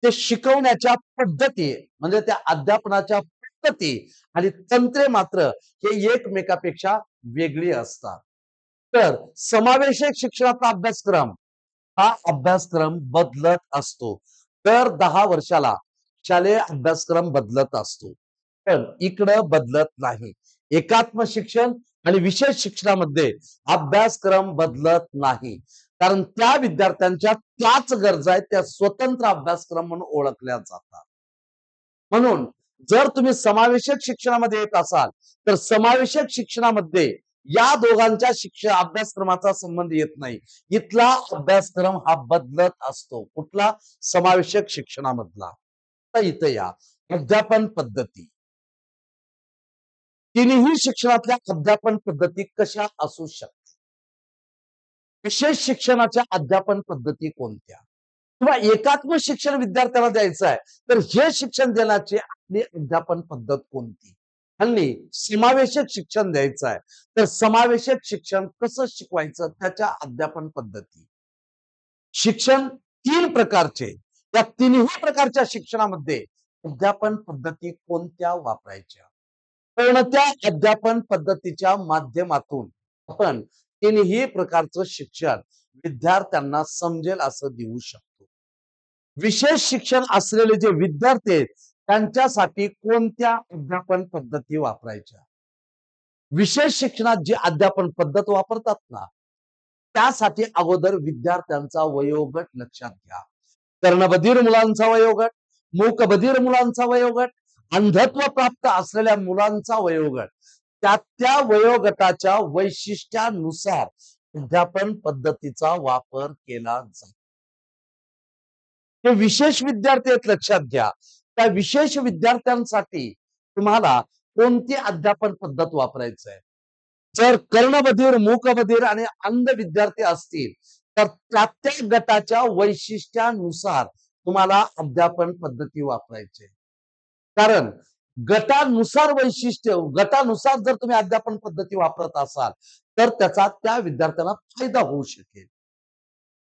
ते शिकवण्याच्या पद्धती म्हणजे त्या अध्यापनाच्या पद्धती आणि तंत्रे मात्र हे एकमेकापेक्षा वेगळी असतात. तर समावेशक शिक्षणाचा अभ्यासक्रम हा अभ्यासक्रम बदलत असतो. दर 10 वर्षाला शालेय अभ्यासक्रम बदलत असतो. पण इकडं बदलत नाही. एकात्म शिक्षण आणि विशेष शिक्षणामध्ये अभ्यासक्रम बदलत नाही. कारण त्या विद्यार्थ्यांच्या त्याच गरजा आहेत, त्या स्वतंत्र अभ्यासक्रम म्हणून ओळखल्या जातात. म्हणून जर तुम्ही समावेशक शिक्षणामध्ये येत असाल तर समावेशक शिक्षणामध्ये या दोघांच्या अभ्यासक्रमाचा संबंध येत नाही. इथला अभ्यासक्रम हा बदलत असतो. कुठला? समावेशक शिक्षणामधला. तर इथं या अध्यापन पद्धती, तिन्ही शिक्षणातल्या अध्यापन पद्धती कशा असू शकतात? विशेष शिक्षणाच्या अध्यापन पद्धती कोणत्या? किंवा एकात्म शिक्षण विद्यार्थ्याला द्यायचं आहे तर हे शिक्षण देण्याची आपली अध्यापन पद्धत कोणती? हल्ली समावेशक शिक्षण द्यायचं आहे तर समावेशक शिक्षण कसं शिकवायचं त्याच्या अध्यापन पद्धती. शिक्षण 3 प्रकारचे. या तिन्ही प्रकारच्या शिक्षणामध्ये अध्यापन पद्धती कोणत्या वापरायच्या? कोणत्या अध्यापन पद्धतीच्या माध्यमातून आपण तिन्ही प्रकारचं शिक्षण विद्यार्थ्यांना समजेल असं देऊ शकतो? विशेष शिक्षण असलेले जे विद्यार्थी आहेत त्यांच्यासाठी कोणत्या अध्यापन पद्धती वापरायच्या? विशेष शिक्षणात जी अध्यापन पद्धत वापरतात ना त्यासाठी अगोदर विद्यार्थ्यांचा वयोगट लक्षात घ्या. कर्णबधिर मुलांचा वयोगट, मूकबधिर मुलांचा वयोगट, अंधत्व प्राप्त असलेल्या मुलांचा वयोगट, त्या वयोगटाच्या वैशिष्ट्यानुसार अध्यापन पद्धतीचा वापर केला जातो. हे विशेष विद्यार्थी आहेत लक्षात घ्या. त्या विशेष विद्यार्थ्यांसाठी तुम्हाला कोणती अध्यापन पद्धत वापरायचं आहे? जर कर्णबधीर, मूकबधीर आणि अंध विद्यार्थी असतील तर त्या गटाच्या वैशिष्ट्यानुसार तुम्हाला अध्यापन पद्धती वापरायची. कारण गटानुसार वैशिष्ट्य, गटानुसार जर तुम्ही अध्यापन पद्धती वापरत असाल तर त्याचा त्या विद्यार्थ्यांना फायदा होऊ शकेल.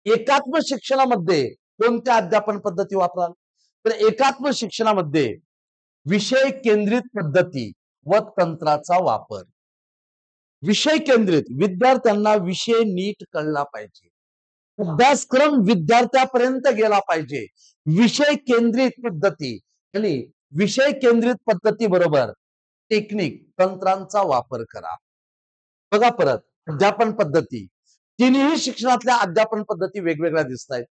एकात्म शिक्षणामध्ये कोणत्या अध्यापन पद्धती वापराल? तर एकात्म शिक्षणामध्ये विषय केंद्रित पद्धती व तंत्राचा वापर. विषय केंद्रित, विद्यार्थ्यांना विषय नीट कळला पाहिजे. अभ्यासक्रम विद्यार्थ्यापर्यंत गेला पाहिजे. विषय केंद्रित पद्धती आणि विषय केंद्रित पद्धती बरोबर टेक्निक, तंत्रांचा वापर करा. बघा परत अध्यापन पद्धती, तिन्ही शिक्षणातल्या अध्यापन पद्धती वेगवेगळ्या दिसत आहेत.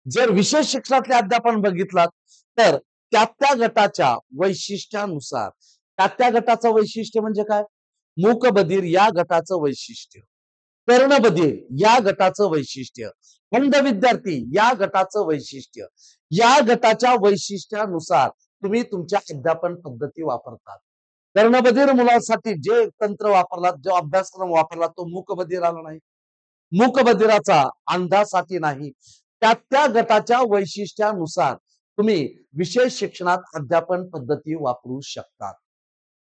जर विशेष शिक्षणातले अध्यापन बघितलात तर त्या गटाच्या वैशिष्ट्यानुसार, त्या गटाचं वैशिष्ट्य म्हणजे काय? मूकबधीर या गटाचं वैशिष्ट्य, कर्णबधीर या गटाचं वैशिष्ट्य, अंध विद्यार्थी या गटाचं वैशिष्ट्य, या गटाच्या वैशिष्ट्यानुसार तुम्ही तुमच्या अध्यापन पद्धती वापरतात. कर्णबधीर मुलांसाठी जे तंत्र वापरलात, जो अभ्यासक्रम वापरला तो मूकबधीराला नाही, मूकबधिराचा अंधासाठी नाही. त्या गटाच्या वैशिष्ट्यानुसार तुम्ही विशेष शिक्षणात अध्यापन पद्धती वापरू शकतात.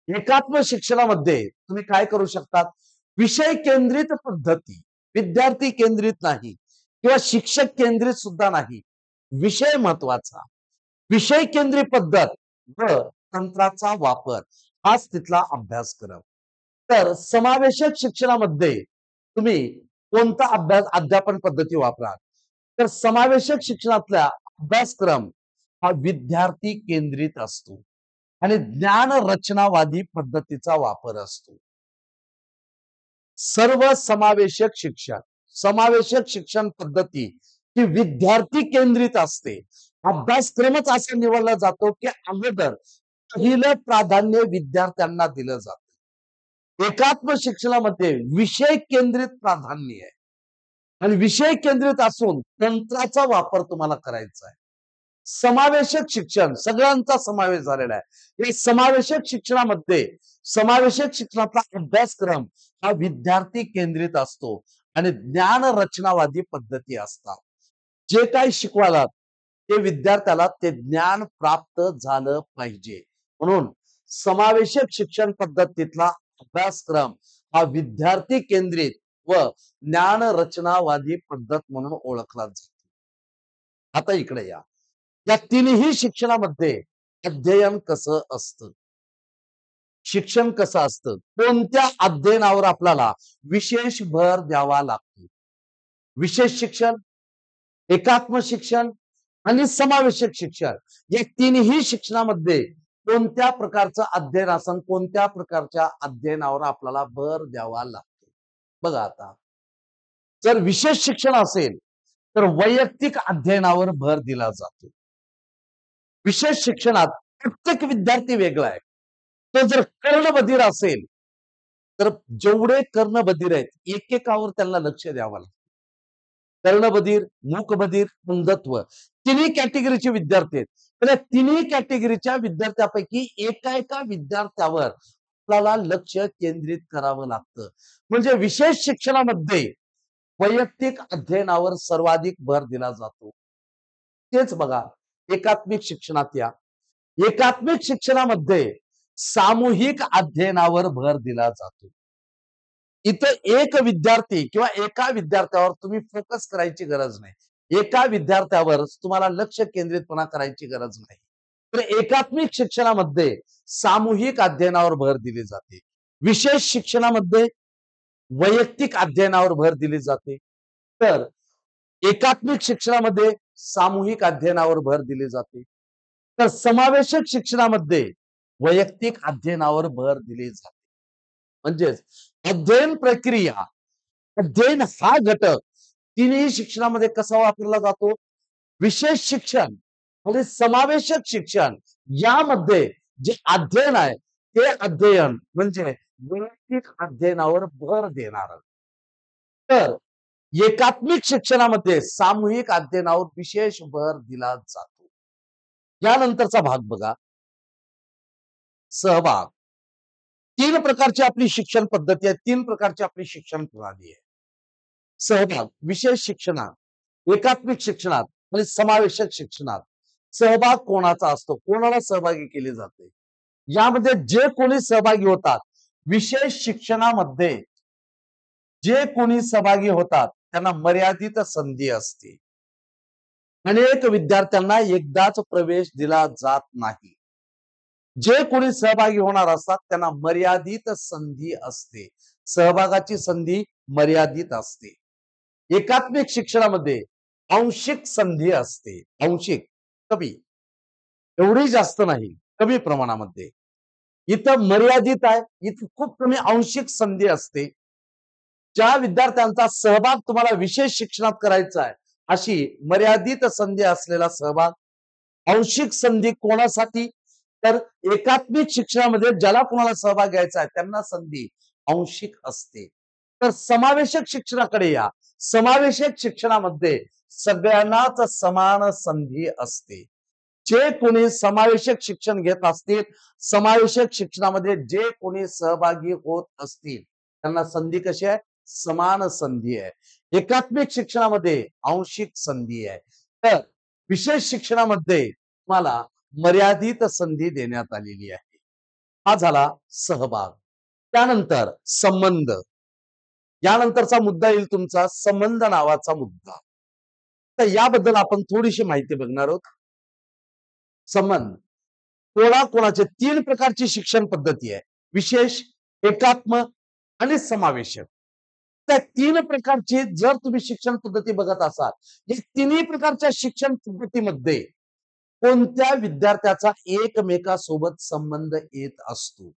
एकात्म शिक्षणामध्ये तुम्ही काय करू शकतात? विषय केंद्रित पद्धती, विद्यार्थी केंद्रित नाही किंवा शिक्षक केंद्रित सुद्धा नाही. विषय महत्वाचा, विषय केंद्रित पद्धत व तंत्राचा वापर हाच तिथला अभ्यासक्रम. तर समावेशक शिक्षणामध्ये तुम्ही कोणता अध्यापन पद्धती वापरा? तर समावेशक शिक्षणातला अभ्यासक्रम हा विद्यार्थी केंद्रित असतो आणि ज्ञान रचनावादी पद्धतीचा वापर असतो. सर्व समावेशक शिक्षण, समावेशक शिक्षण पद्धती ही विद्यार्थी केंद्रित असते. अभ्यासक्रमच असा निवडला जातो की अगोदर पहिलं प्राधान्य विद्यार्थ्यांना दिलं जातं. एकात्म शिक्षणामध्ये विषय केंद्रित प्राधान्य आहे आणि विषय केंद्रित असून तंत्राचा वापर तुम्हाला करायचा आहे. समावेशक शिक्षण सगळ्यांचा समावेश झालेला आहे. या समावेशक शिक्षणामध्ये समावेशक शिक्षणातला अभ्यासक्रम हा विद्यार्थी केंद्रित असतो आणि ज्ञान रचनावादी पद्धती असतात. जे काही शिकवायला ते विद्यार्थ्याला ते ज्ञान प्राप्त झालं पाहिजे. म्हणून समावेशक शिक्षण पद्धतीतला अभ्यासक्रम हा विद्यार्थी केंद्रित व ज्ञान रचनावादी पद्धत म्हणून ओळखला जातो. आता इकडे या, या तिन्ही शिक्षणामध्ये अध्ययन कसं असतं, शिक्षण कसं असतं, कोणत्या अध्ययनावर आपल्याला विशेष भर द्यावा लागतो? विशेष शिक्षण, एकात्म शिक्षण आणि समावेशक शिक्षण या तिन्ही शिक्षणामध्ये कोणत्या प्रकारचं अध्ययन असेल, कोणत्या प्रकारच्या अध्ययनावर आपल्याला भर द्यावा लागतो? बघा आता, जर विशेष शिक्षण असेल तर वैयक्तिक अध्ययनावर भर दिला जातो. विशेष शिक्षणात प्रत्येक विद्यार्थी वेगळा आहे. तो जर कर्णबधीर असेल तर जेवढे कर्णबधीर आहेत एकेकावर त्यांना लक्ष द्यावं लागतं. कर्णबधीर, मूकबधीर, अंधत्व तिन्ही कॅटेगरीचे विद्यार्थी आहेत. तर या तिन्ही कॅटेगरीच्या विद्यार्थ्यापैकी एका विद्यार्थ्यावर आपल्याला लक्ष केंद्रित करावं लागतं. म्हणजे विशेष शिक्षणामध्ये वैयक्तिक अध्ययनावर सर्वाधिक भर दिला जातो. तेच बघा एकात्मिक शिक्षणात या, एकात्मिक शिक्षणामध्ये सामूहिक अध्ययनावर भर दिला जातो. इथं एक विद्यार्थी किंवा एका विद्यार्थ्यावर तुम्ही फोकस करायची गरज नाही. एका विद्यार्थ्यावर तुम्हाला लक्ष केंद्रितपणा करायची गरज नाही. तर एकात्मिक शिक्षणामध्ये सामूहिक अध्ययनावर भर दिली जाते. विशेष शिक्षणामध्ये वैयक्तिक अध्ययनावर भर दिली जाते. तर एकात्मिक शिक्षणामध्ये सामूहिक अध्ययनावर भर दिली जाते. तर समावेशक शिक्षणामध्ये वैयक्तिक अध्ययनावर भर दिली जाते. म्हणजेच अध्ययन प्रक्रिया, अध्ययन हा घटक तिन्ही शिक्षणामध्ये कसा वापरला जातो? विशेष शिक्षण आणि समावेशक शिक्षण यामध्ये जे अध्ययन आहे ते अध्ययन म्हणजे वैयक्तिक अध्ययनावर भर देणार. तर एकात्मिक शिक्षणामध्ये सामूहिक अध्ययनावर विशेष भर दिला जातो. यानंतरचा भाग बघा, सहभाग. तीन प्रकारची आपली शिक्षण पद्धती आहे, तीन प्रकारची आपली शिक्षण प्रणाली आहे. सहभाग, विशेष शिक्षणात, एकात्मिक शिक्षणात आणि समावेशक शिक्षणात सहभाग कोणाचा असतो, कोणाला सहभागी केले जाते. यामध्ये जे कोणी सहभागी होतात, विशेष शिक्षणामध्ये जे कोणी सहभागी होतात त्यांना मर्यादित संधी असते. अनेक विद्यार्थ्यांना एकदाच प्रवेश दिला जात नाही. जे कोणी सहभागी होणार असतात त्यांना मर्यादित संधी असते. सहभागाची संधी मर्यादित असते. एकात्मिक शिक्षणामध्ये आंशिक संधी असते. आंशिक, कमी, एवढी जास्त नाही, कमी प्रमाणामध्ये. इथं मर्यादित आहे, इथं खूप कमी आंशिक संधी असते. ज्या विद्यार्थ्यांचा सहभाग तुम्हाला विशेष शिक्षणात करायचा आहे, अशी मर्यादित संधी असलेला सहभाग. आंशिक संधी कोणासाठी? तर एकात्मिक शिक्षणामध्ये ज्याला कोणाला सहभाग घ्यायचा आहे त्यांना संधी आंशिक असते. तर समावेशक शिक्षणाकडे या. समावेशक शिक्षणामध्ये सगळ्यांनाच समान संधी असते. जे कोणी समावेशक शिक्षण घेत असतील, समावेशक शिक्षणामध्ये जे कोणी सहभागी होत असतील त्यांना संधी कशी आहे? समान संधी आहे. एकात्मिक शिक्षणामध्ये आंशिक संधी आहे. तर विशेष शिक्षणामध्ये तुम्हाला मर्यादित संधी देण्यात आलेली आहे. हा झाला सहभाग. त्यानंतर संबंध. यानंतरचा मुद्दा येईल तुमचा संबंध नावाचा मुद्दा. तर याबद्दल आपण थोडीशी माहिती बघणार आहोत. संबंध कोणाकोणाचे तीन प्रकारची शिक्षण पद्धती आहे. विशेष, एकात्म आणि समावेशक. त्या तीन प्रकारची जर तुम्ही शिक्षण पद्धती बघत असाल, या तिन्ही प्रकारच्या शिक्षण पद्धतीमध्ये कोणत्या विद्यार्थ्याचा एकमेकासोबत संबंध येत असतो.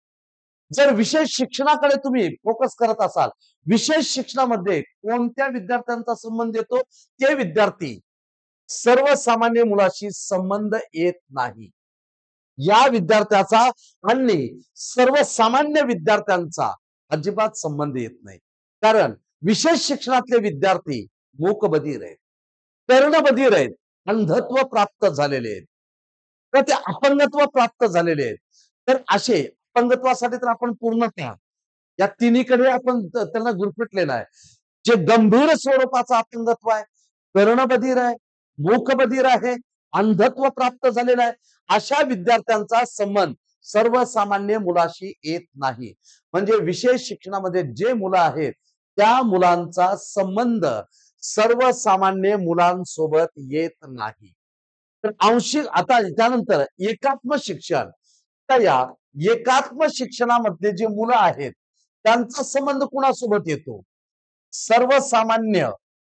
जर विशेष शिक्षणाकडे तुम्ही फोकस करत असाल, विशेष शिक्षणामध्ये कोणत्या विद्यार्थ्यांचा संबंध येतो? ते विद्यार्थी सर्वसामान्य मुलाशी संबंध येत नाही. या विद्यार्थ्याचा आणि सर्वसामान्य विद्यार्थ्यांचा अजिबात संबंध येत नाही. कारण विशेष शिक्षणातले विद्यार्थी मूकबधीर आहेत, कर्णबधीर आहेत, अंधत्व प्राप्त झालेले आहेत, तर ते अपंगत्व प्राप्त झालेले आहेत. तर असे अपंगत्वासाठी तर आपण पूर्णतः या तिन्हीकडे आपण त्यांना गुरफटलेलं आहे. जे गंभीर स्वरूपाचं अपंगत्व आहे, कर्णबधीर आहे, मूकबधीर आहे, अंधत्व प्राप्त झालेलं आहे, अशा विद्यार्थ्यांचा संबंध सर्वसामान्य मुलाशी येत नाही. म्हणजे विशेष शिक्षणामध्ये जे मुलं आहेत त्या मुलांचा संबंध सर्वसामान्य मुलांसोबत येत नाही. तर आंशिक. आता त्यानंतर एकात्म शिक्षण. तर या एकात्म शिक्षणामध्ये जे मुलं आहेत त्यांचा संबंध कुणासोबत येतो? सर्वसामान्य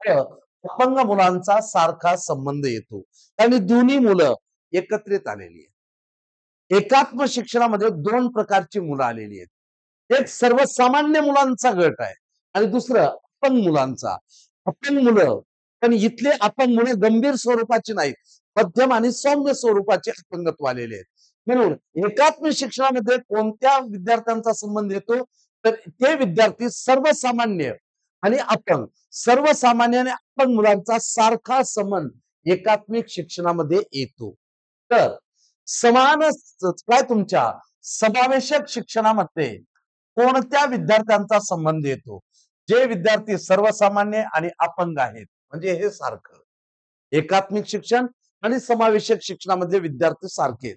अपंग मुलांचा सारखा संबंध येतो. आणि दोन्ही मुलं एकत्रित आलेली आहेत. एकात्म शिक्षणामध्ये दोन प्रकारची मुलं आलेली आहेत. एक सर्वसामान्य मुलांचा गट आहे आणि दुसरं अपंग मुलांचा. अपंग मुलं, पण इथले अपंग मुलं गंभीर स्वरूपाची नाहीत, मध्यम आणि सौम्य स्वरूपाचे अपंगत्व आलेले आहेत. म्हणून एकात्म शिक्षणामध्ये कोणत्या विद्यार्थ्यांचा संबंध येतो? तर ते विद्यार्थी सर्वसामान्य आणि अपंग, सर्वसामान्य आणि अपंग मुलांचा सारखा संबंध एकात्मिक शिक्षणामध्ये येतो. तर समान काय तुमच्या समावेशक शिक्षणामध्ये कोणत्या विद्यार्थ्यांचा संबंध येतो? जे विद्यार्थी सर्वसामान्य आणि अपंग आहेत, म्हणजे हे सारखं. एकात्मिक शिक्षण आणि समावेशक शिक्षणामध्ये विद्यार्थी सारखे.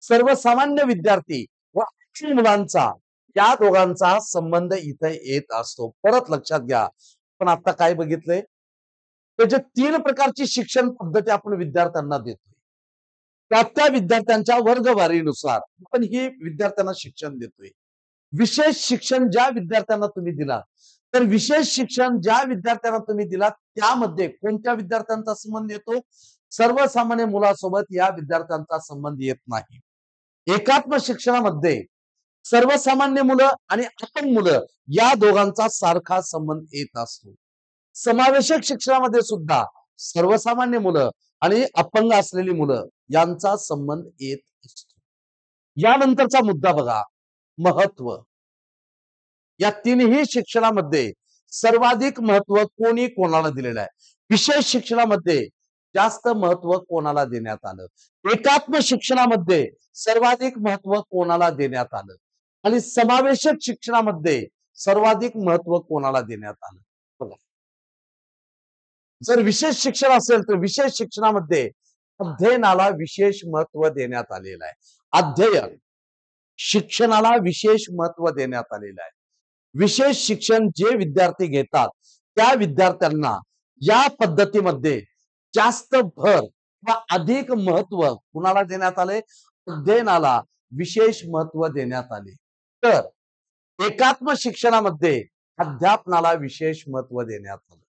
सर्वसामान्य विद्यार्थी व अपंग मुलांचा, या दोघांचा संबंध इथे येत असतो. परत लक्षात घ्या, पण आता काय बघितलंय? त्याचे तीन प्रकारची शिक्षण पद्धती आपण विद्यार्थ्यांना देतोय. त्या विद्यार्थ्यांच्या वर्गवारीनुसार आपण हे विद्यार्थ्यांना शिक्षण देतोय. विशेष शिक्षण ज्या विद्यार्थ्यांना तुम्ही दिला, तर विशेष शिक्षण ज्या विद्यार्थ्यांना तुम्ही दिला त्यामध्ये कोणत्या विद्यार्थ्यांचा संबंध येतो? सर्वसामान्य मुलासोबत या विद्यार्थ्यांचा संबंध येत नाही. एकात्म शिक्षणामध्ये सर्वसामान्य मुलं आणि अपंग मुलं या दोघांचा सारखा संबंध येत असतो. समावेशक शिक्षणामध्ये सुद्धा सर्वसामान्य मुलं आणि अपंग असलेली मुलं यांचा संबंध येत असतो. यानंतरचा मुद्दा बघा, महत्व. या तीनही शिक्षणामध्ये सर्वाधिक महत्व कोणी कोणाला दिलेलं आहे? विशेष शिक्षणामध्ये जास्त महत्व कोणाला देण्यात आलं? एकात्म शिक्षणामध्ये सर्वाधिक महत्व कोणाला देण्यात आलं? आणि समावेशक शिक्षणामध्ये सर्वाधिक महत्व कोणाला देण्यात आलं? बघा, जर विशेष शिक्षण असेल तर विशेष शिक्षणामध्ये अध्ययनाला विशेष महत्व देण्यात आलेलं आहे. अध्ययन शिक्षणाला विशेष महत्व देण्यात आलेलं आहे. विशेष शिक्षण जे विद्यार्थी घेतात त्या विद्यार्थ्यांना या पद्धतीमध्ये जास्त भर किंवा अधिक महत्व कुणाला देण्यात आले? अध्ययनाला विशेष महत्व देण्यात आले. तर एकात्म शिक्षणामध्ये अध्यापनाला विशेष महत्व देण्यात आलं.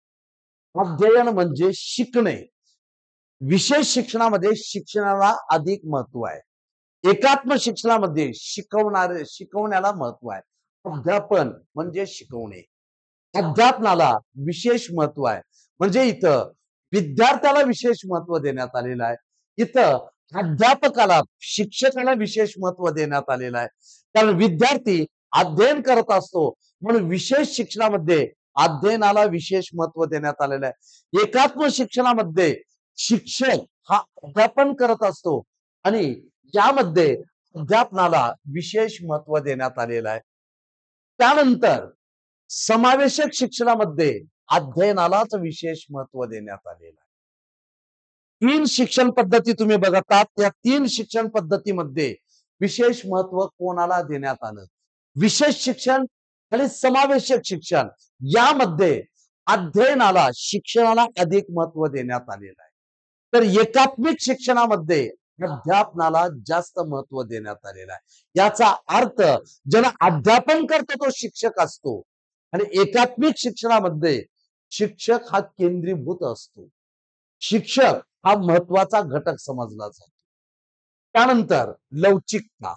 अध्ययन म्हणजे शिकणे. विशेष शिक्षणामध्ये शिक्षणाला अधिक महत्व आहे. एकात्म शिक्षणामध्ये शिकवण्याला महत्व आहे. अध्यापन म्हणजे शिकवणे. अध्यापनाला विशेष महत्व आहे. म्हणजे इथं विद्यार्थ्याला विशेष महत्व देण्यात आलेलं आहे. इथं अध्यापकाला, शिक्षकाला विशेष महत्व देण्यात आलेलं आहे. कारण विद्यार्थी अध्ययन करत असतो म्हणून विशेष शिक्षणामध्ये अध्ययनाला विशेष महत्व देण्यात आलेलं आहे. एकात्म शिक्षणामध्ये शिक्षक हा अध्यापन करत असतो आणि यामध्ये अध्यापनाला विशेष महत्व देण्यात आलेलं आहे. त्यानंतर समावेशक शिक्षणामध्ये अध्ययनालाच विशेष महत्व देण्यात आलेलं आहे. 3 शिक्षण पद्धती तुम्ही बघतात, त्या 3 शिक्षण पद्धतीमध्ये विशेष महत्व कोणाला देण्यात आलं? विशेष शिक्षण आणि समावेशक शिक्षण यामध्ये अध्ययनाला, शिक्षणाला अधिक महत्व देण्यात आलेलं आहे. तर एकात्मिक शिक्षणामध्ये अध्यापनाला जास्त महत्व देण्यात आलेलं आहे. याचा अर्थ ज्याला अध्यापन करतो तो शिक्षक असतो आणि एकात्मिक शिक्षणामध्ये शिक्षक हा केंद्रीभूत असतो. शिक्षक हा महत्वाचा घटक समजला जातो. त्यानंतर लवचिकता.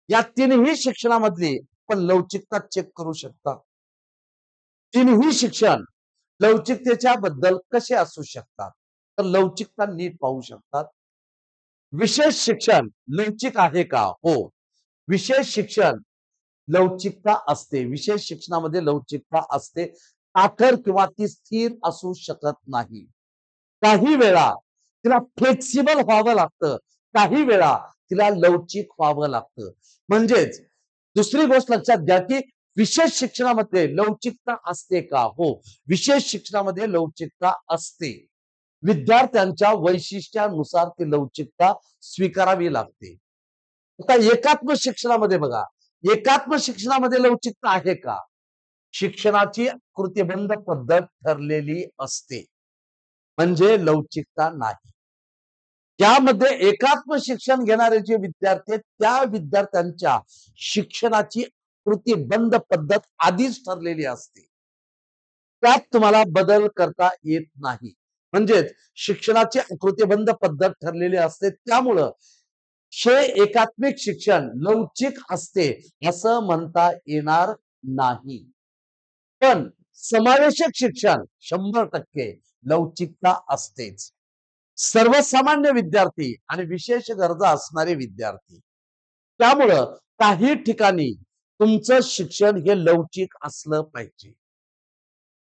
या तीनही शिक्षणामधली पण लवचिकता चेक करू शकता. तीनही शिक्षण लवचिकतेच्या बद्दल कसे असू शकतात? तर लवचिकता नीट पाहू शकतात. विशेष शिक्षण लवचिक आहे का? हो. विशेष शिक्षण लवचिकता असते. विशेष शिक्षणामध्ये लवचिकता असते. ताठर किंवा ती स्थिर असू शकत नाही. काही वेळा तिला फ्लेक्सिबल व्हावं लागतं. काही वेळा तिला लवचिक व्हावं लागतं. म्हणजेच दुसरी गोष्ट लक्षात घ्या, की विशेष शिक्षणामध्ये लवचिकता असते का? हो. विशेष शिक्षणामध्ये लवचिकता असते. विद्यार्थ्यांच्या वैशिष्ट्यानुसार ती लवचिकता स्वीकारावी लागते. आता एकात्म शिक्षणामध्ये बघा, एकात्म शिक्षणामध्ये लवचिकता आहे का? शिक्षणाची कृतीबद्ध पद्धत ठरलेली असते. म्हणजे लवचिकता नाही. यामध्ये एकात्म शिक्षण घेणारे जे विद्यार्थी आहेत, त्या विद्यार्थ्यांच्या शिक्षणाची कृतीबद्ध पद्धत आधीच ठरलेली असते. त्यात तुम्हाला बदल करता येत नाही. म्हणजेच शिक्षणाची कृतीबद्ध पद्धत ठरलेली असते. त्यामुळं हे एकात्मिक शिक्षण लवचिक असते असं म्हणता येणार नाही. पण समावेशक शिक्षण 100% लवचिकता असतेच. सर्वसामान्य विद्यार्थी आणि विशेष गरजा असणारे विद्यार्थी. त्यामुळं काही ठिकाणी तुमचं शिक्षण हे लवचिक असलं पाहिजे.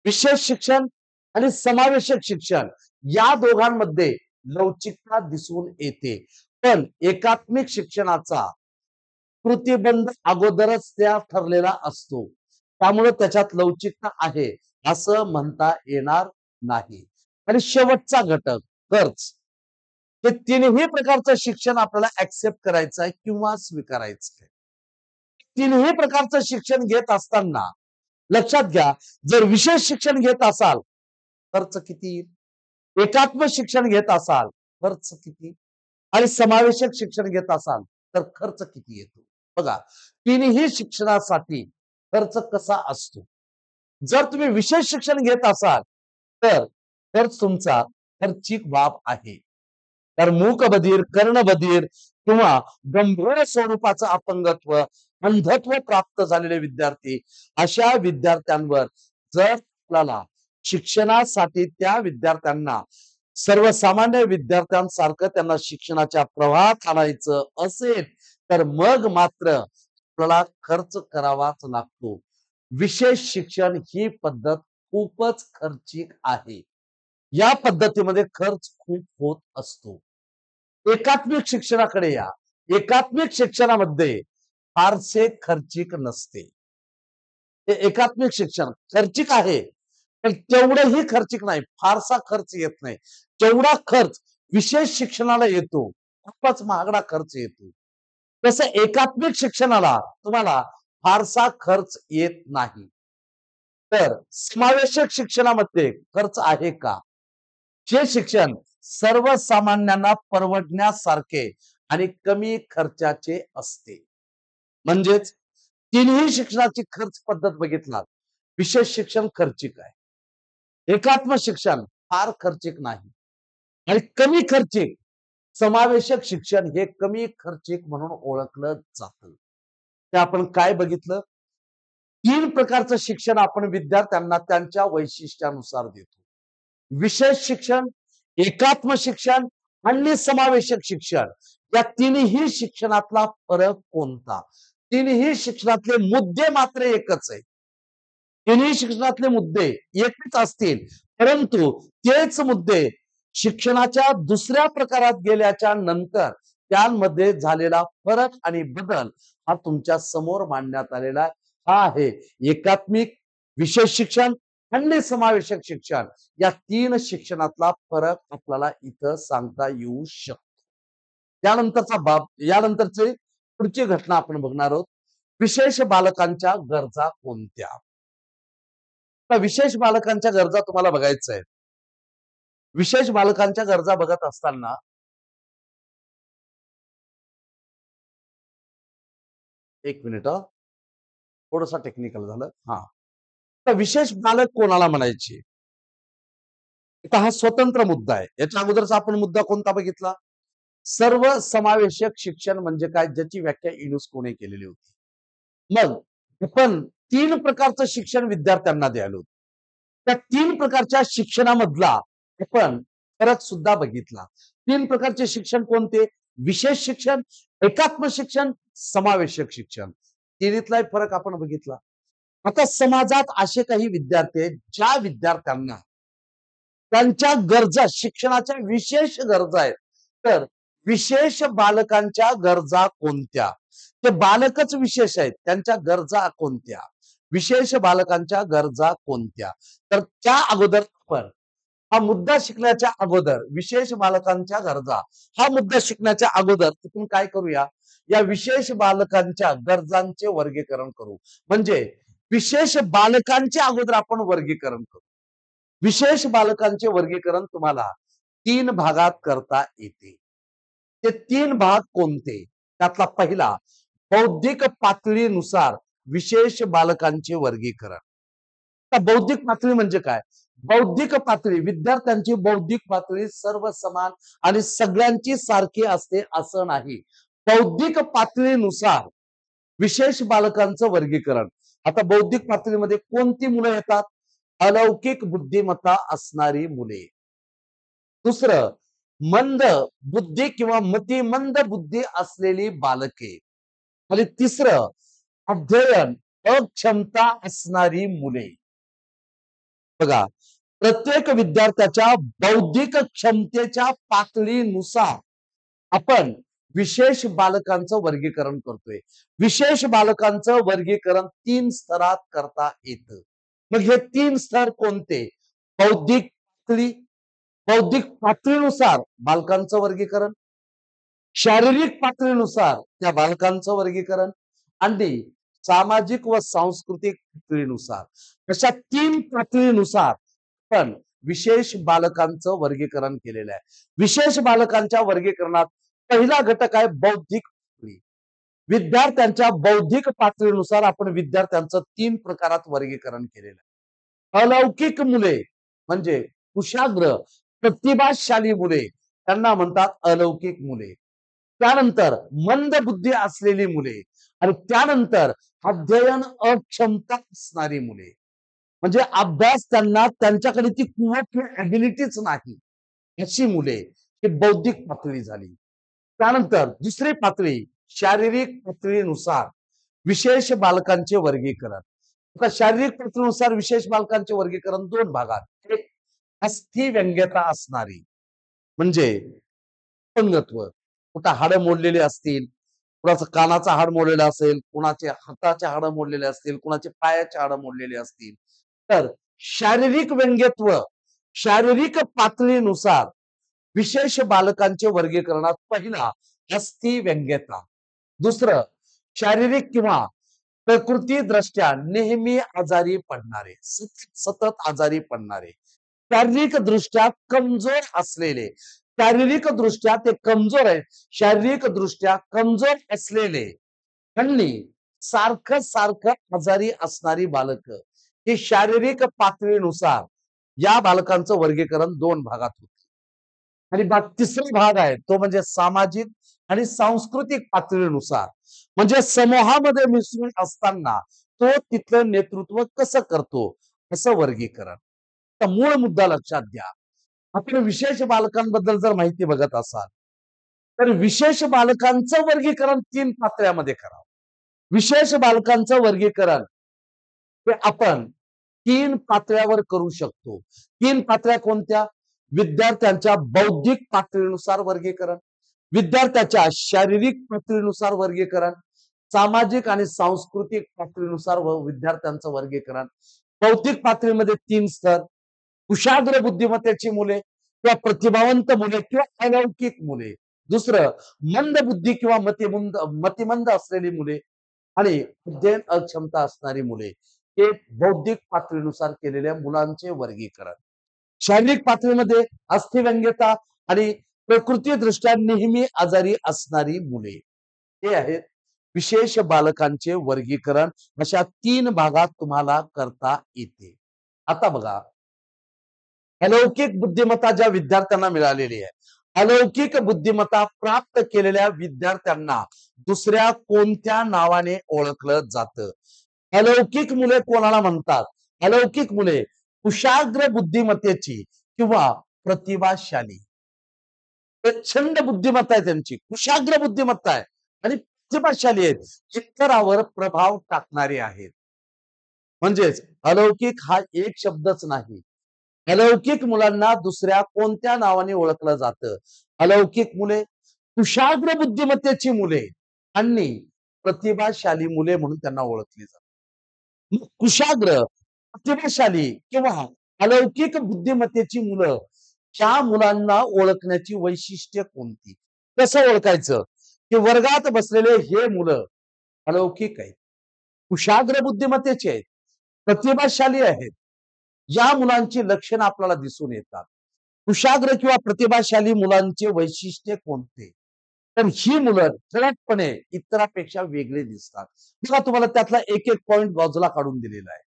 विशेष शिक्षण आणि समावेशक शिक्षण या दोघांमध्ये लवचिकता दिसून येते. पण एकात्मिक शिक्षणाचा कृतीबंध अगोदरच त्या ठरलेला असतो. त्यामुळे त्याच्यात लवचिकता आहे असं म्हणता येणार नाही. आणि शेवटचा घटक खर्च. हे तीनही प्रकारचं शिक्षण आपल्याला ऍक्सेप्ट करायचं आहे किंवा स्वीकारायचं आहे. तीनही प्रकारचं शिक्षण घेत असताना लक्षात घ्या, जर विशेष शिक्षण घेत असाल खर्च किती? एकात्म शिक्षण घेत असाल खर्च किती? आणि समावेशक शिक्षण घेत असाल तर खर्च किती येतो? बघा, तीनही शिक्षणासाठी खर्च कसा असतो? जर तुम्ही विशेष शिक्षण घेत असाल तर खर्च तुमचा खर्चिक बाब आहे. तर मूकबधीर, कर्णबधीर किंवा गंभीर स्वरूपाचं अपंगत्व, अंधत्व प्राप्त झालेले विद्यार्थी, अशा विद्यार्थ्यांवर जर आपल्याला शिक्षणासाठी त्या विद्यार्थ्यांना सर्वसामान्य विद्यार्थ्यांसारखं त्यांना शिक्षणाच्या प्रवाहात आणायचं असेल तर मग मात्र आपल्याला खर्च करावाच लागतो. विशेष शिक्षण ही पद्धत खूपच खर्चिक आहे. या पद्धतीमध्ये खर्च खूप होत असतो. एकात्मिक शिक्षणाकडे या. एकात्मिक शिक्षणामध्ये फारसे खर्चिक नसते. ते एकात्मिक शिक्षण खर्चिक आहे, पण तेवढंही खर्चिक नाही. फारसा खर्च येत नाही. जेवढा खर्च विशेष शिक्षणाला येतो, खूपच महागडा खर्च येतो. तसं एकात्मिक शिक्षणाला तुम्हाला फारसा खर्च येत नाही. तर समावेशक शिक्षणामध्ये खर्च आहे का? जे शिक्षण सर्वसामान्यांना परवडण्यासारखे आणि कमी खर्चाचे असते. म्हणजेच तिन्ही शिक्षणाची खर्च पद्धत बघितलात, विशेष शिक्षण खर्चिक आहे. एकात्म शिक्षण फार खर्चिक नाही आणि कमी खर्चिक समावेशक शिक्षण हे कमी खर्चिक म्हणून ओळखलं जातं. ते आपण काय बघितलं? 3 प्रकारचं शिक्षण आपण विद्यार्थ्यांना त्यांच्या वैशिष्ट्यानुसार देतो. विशेष शिक्षण, एकात्म शिक्षण आणि समावेशक शिक्षण या तिन्ही शिक्षणातला फरक कोणता? तिन्ही शिक्षणातले मुद्दे मात्र एकच आहे. तिन्ही शिक्षणातले मुद्दे एकच असतील, परंतु तेच मुद्दे शिक्षणाच्या दुसऱ्या प्रकारात गेल्याच्या नंतर त्यांमध्ये झालेला फरक आणि बदल हा तुमच्या समोर मांडण्यात आलेला हा आहे. एकात्मिक, विशेष शिक्षण आणि समावेशक शिक्षण या 3 शिक्षणातला फरक आपल्याला इथं सांगता येऊ शकतो. त्यानंतरचा बाब यानंतरची पुढची घटना आपण बघणार आहोत. विशेष बालकांच्या गरजा कोणत्या? तर विशेष बालकांच्या गरजा तुम्हाला बघायच्या आहेत. विशेष बालकांच्या गरजा बघत असताना एक मिनिट थोडंसं टेक्निकल झालं. हां. तर विशेष बालक कोणाला म्हणायचे? आता हा स्वतंत्र मुद्दा आहे. याच्या अगोदरचा आपण मुद्दा कोणता बघितला? सर्वसमावेशक शिक्षण म्हणजे काय? ज्याची व्याख्या युनेस्कोने केलेली होती. मग आपण 3 प्रकारचं शिक्षण विद्यार्थ्यांना द्यायलो. त्या 3 प्रकारच्या शिक्षणामधला आपण फरक सुद्धा बघितला. 3 प्रकारचे शिक्षण कोणते? विशेष शिक्षण, एकात्म शिक्षण, समावेशक शिक्षण. तिन्हीतला फरक आपण बघितला. आता समाजात असे काही विद्यार्थी आहेत, ज्या विद्यार्थ्यांना त्यांच्या गरजा शिक्षणाच्या विशेष गरजा आहेत. तर विशेष बालकांच्या गरजा कोणत्या? ते बालकच विशेष आहेत. त्यांच्या गरजा कोणत्या? विशेष बालकांच्या गरजा कोणत्या? तर त्या अगोदर आपण हा मुद्दा शिकण्याच्या अगोदर विशेष बालकांच्या गरजा हा मुद्दा शिकण्याच्या अगोदर आपण काय करूया? या विशेष बालकांच्या गरजांचे वर्गीकरण करू. म्हणजे विशेष बालकांचे अगोदर आपण वर्गीकरण करू. विशेष बालकांचे वर्गीकरण तुम्हाला 3 भागात करता येते. ते 3 भाग कोणते? त्यातला पहिला बौद्धिक पातळीनुसार विशेष बालकांचे वर्गीकरण. आता बौद्धिक पातळी म्हणजे काय? बौद्धिक पातळी विद्यार्थ्यांची बौद्धिक पातळी सर्व समान आणि सगळ्यांची सारखी असते असं नाही. बौद्धिक पातळीनुसार विशेष बालकांचं वर्गीकरण. आता बौद्धिक पातळीमध्ये कोणती मुलं येतात? अलौकिक बुद्धिमत्ता असणारी मुले. दुसरं मंद बुद्धी किंवा मतिमंद बुद्धी असलेली बालके. आणि तिसरं अध्ययन अक्षमता असणारी मुले. बघा, प्रत्येक विद्यार्थ्याच्या बौद्धिक क्षमतेच्या पातळीनुसार आपण विशेष बालकांचं वर्गीकरण करतोय. विशेष बालकांचं वर्गीकरण 3 स्तरात करता येतं. मग हे 3 स्तर कोणते? बौद्धिक पातळी, बौद्धिक पातळीनुसार बालकांचं वर्गीकरण, शारीरिक पातळीनुसार त्या बालकांचं वर्गीकरण आणि सामाजिक व सांस्कृतिक पातळीनुसार. अशा 3 पातळीनुसार आपण विशेष बालकांचं वर्गीकरण केलेलं आहे. विशेष बालकांच्या वर्गीकरणात पहिला घटक आहे बौद्धिक पातळी. विद्यार्थ्यांच्या बौद्धिक पातळीनुसार आपण विद्यार्थ्यांचं 3 प्रकारात वर्गीकरण केलेलं आहे. अलौकिक मुले म्हणजे कुशाग्र प्रतिभाशाली मुले त्यांना म्हणतात अलौकिक मुले. त्यानंतर मंद बुद्धी असलेली मुले आणि त्यानंतर अध्ययन अक्षमता असणारी मुले. म्हणजे अभ्यास त्यांना त्यांच्याकडे ती कुवत किंवा ॲबिलिटीच नाही अशी मुले. ही बौद्धिक पातळी झाली. त्यानंतर दुसरी पातळी शारीरिक पातळीनुसार विशेष बालकांचे वर्गीकरण. आता शारीरिक पातळीनुसार विशेष बालकांचे वर्गीकरण 2 भागात. एक अस्थिव्यंग्यता असणारी म्हणजे अपंगत्व, कुठं हाडं मोडलेली असतील, कुणाचं कानाचं हाड मोडलेलं असेल, कुणाचे हाताचे हाड मोडलेले असतील, कुणाचे पायाचे हाड मोडलेले असतील. तर शारीरिक व्यंग्यत्व, शारीरिक पातळीनुसार विशेष बालकांचे वर्गीकरणात पहिला अस्थि व्यंग्यता, दुसरं शारीरिक किंवा प्रकृती दृष्ट्या नेहमी आजारी पडणारे, सतत सतत आजारी पडणारे, शारीरिक दृष्ट्या कमजोर असलेले, शारीरिक दृष्ट्या ते कमजोर आहे, शारीरिक दृष्ट्या कमजोर असलेले आणि सारखं सारखं आजारी असणारी बालक, ही शारीरिक पातळीनुसार या बालकांचं वर्गीकरण दोन भागात होतं. आणि तिसरा भाग आहे तो म्हणजे सामाजिक आणि सांस्कृतिक पातळीनुसार, म्हणजे समूहामध्ये मिसळून असताना तो तिथलं नेतृत्व कसं करतो, असं वर्गीकरण. तर मूळ मुद्दा लक्षात घ्या. आपण विशेष बालकांबद्दल जर माहिती बघत असाल तर विशेष बालकांचं वर्गीकरण 3 पातळ्यामध्ये करावं. विशेष बालकांचं वर्गीकरण हे आपण 3 पातळ्यावर करू शकतो. 3 पातळ्या कोणत्या? विद्यार्थ्यांच्या बौद्धिक पातळीनुसार वर्गीकरण, विद्यार्थ्याच्या शारीरिक पातळीनुसार वर्गीकरण, सामाजिक आणि सांस्कृतिक पातळीनुसार विद्यार्थ्यांचं वर्गीकरण. बौद्धिक पातळीमध्ये 3 स्तर: कुशाग्र बुद्धिमत्तेची मुले किंवा प्रतिभावंत मुले किंवा अलौकिक मुले. दुसरं मंद बुद्धी किंवा मतिमंद असलेली मुले आणि अध्ययन अक्षमता असणारी मुले. हे बौद्धिक पातळीनुसार केलेल्या मुलांचे वर्गीकरण. शारीरिक पातळीमध्ये अस्थिव्यंग्यता आणि प्रकृतीदृष्ट्या नेहमी आजारी असणारी मुले. हे आहेत विशेष बालकांचे वर्गीकरण. अशा 3 भागात तुम्हाला करता येते. आता बघा, अलौकिक बुद्धिमत्ता ज्या विद्यार्थ्यांना मिळालेली आहे, अलौकिक बुद्धिमत्ता प्राप्त केलेल्या विद्यार्थ्यांना दुसऱ्या कोणत्या नावाने ओळखलं जातं? अलौकिक मुले कोणाला म्हणतात? अलौकिक मुले कुशाग्र बुद्धिमत्तेची किंवा प्रतिभाशाली, प्रचंड बुद्धिमत्ता आहे त्यांची, कुशाग्र बुद्धिमत्ता आहे आणि प्रतिभाशाली आहेत, इतरांवर प्रभाव टाकणारे आहेत. म्हणजेच अलौकिक हा एक शब्दच नाही. अलौकिक मुलांना दुसऱ्या कोणत्या नावाने ओळखलं जातं? अलौकिक मुले, कुशाग्र बुद्धिमत्तेची मुले आणि प्रतिभाशाली मुले म्हणून त्यांना ओळखली जातात. मग कुशाग्र, प्रतिभाशाली किंवा अलौकिक बुद्धिमत्तेची मुलं, त्या मुलांना ओळखण्याची वैशिष्ट्य कोणती? कसं ओळखायचं? की वर्गात बसलेले हे मुलं अलौकिक आहेत, कुशाग्र बुद्धिमत्तेचे आहेत, प्रतिभाशाली आहेत. या मुलांची लक्षणं आपल्याला दिसून येतात. कुशाग्र किंवा प्रतिभाशाली मुलांचे वैशिष्ट्य कोणते? तर ही मुलं ठळकपणे इतरांपेक्षा वेगळे दिसतात. बघा, तुम्हाला त्यातला एक एक पॉइंट बाजूला काढून दिलेला आहे.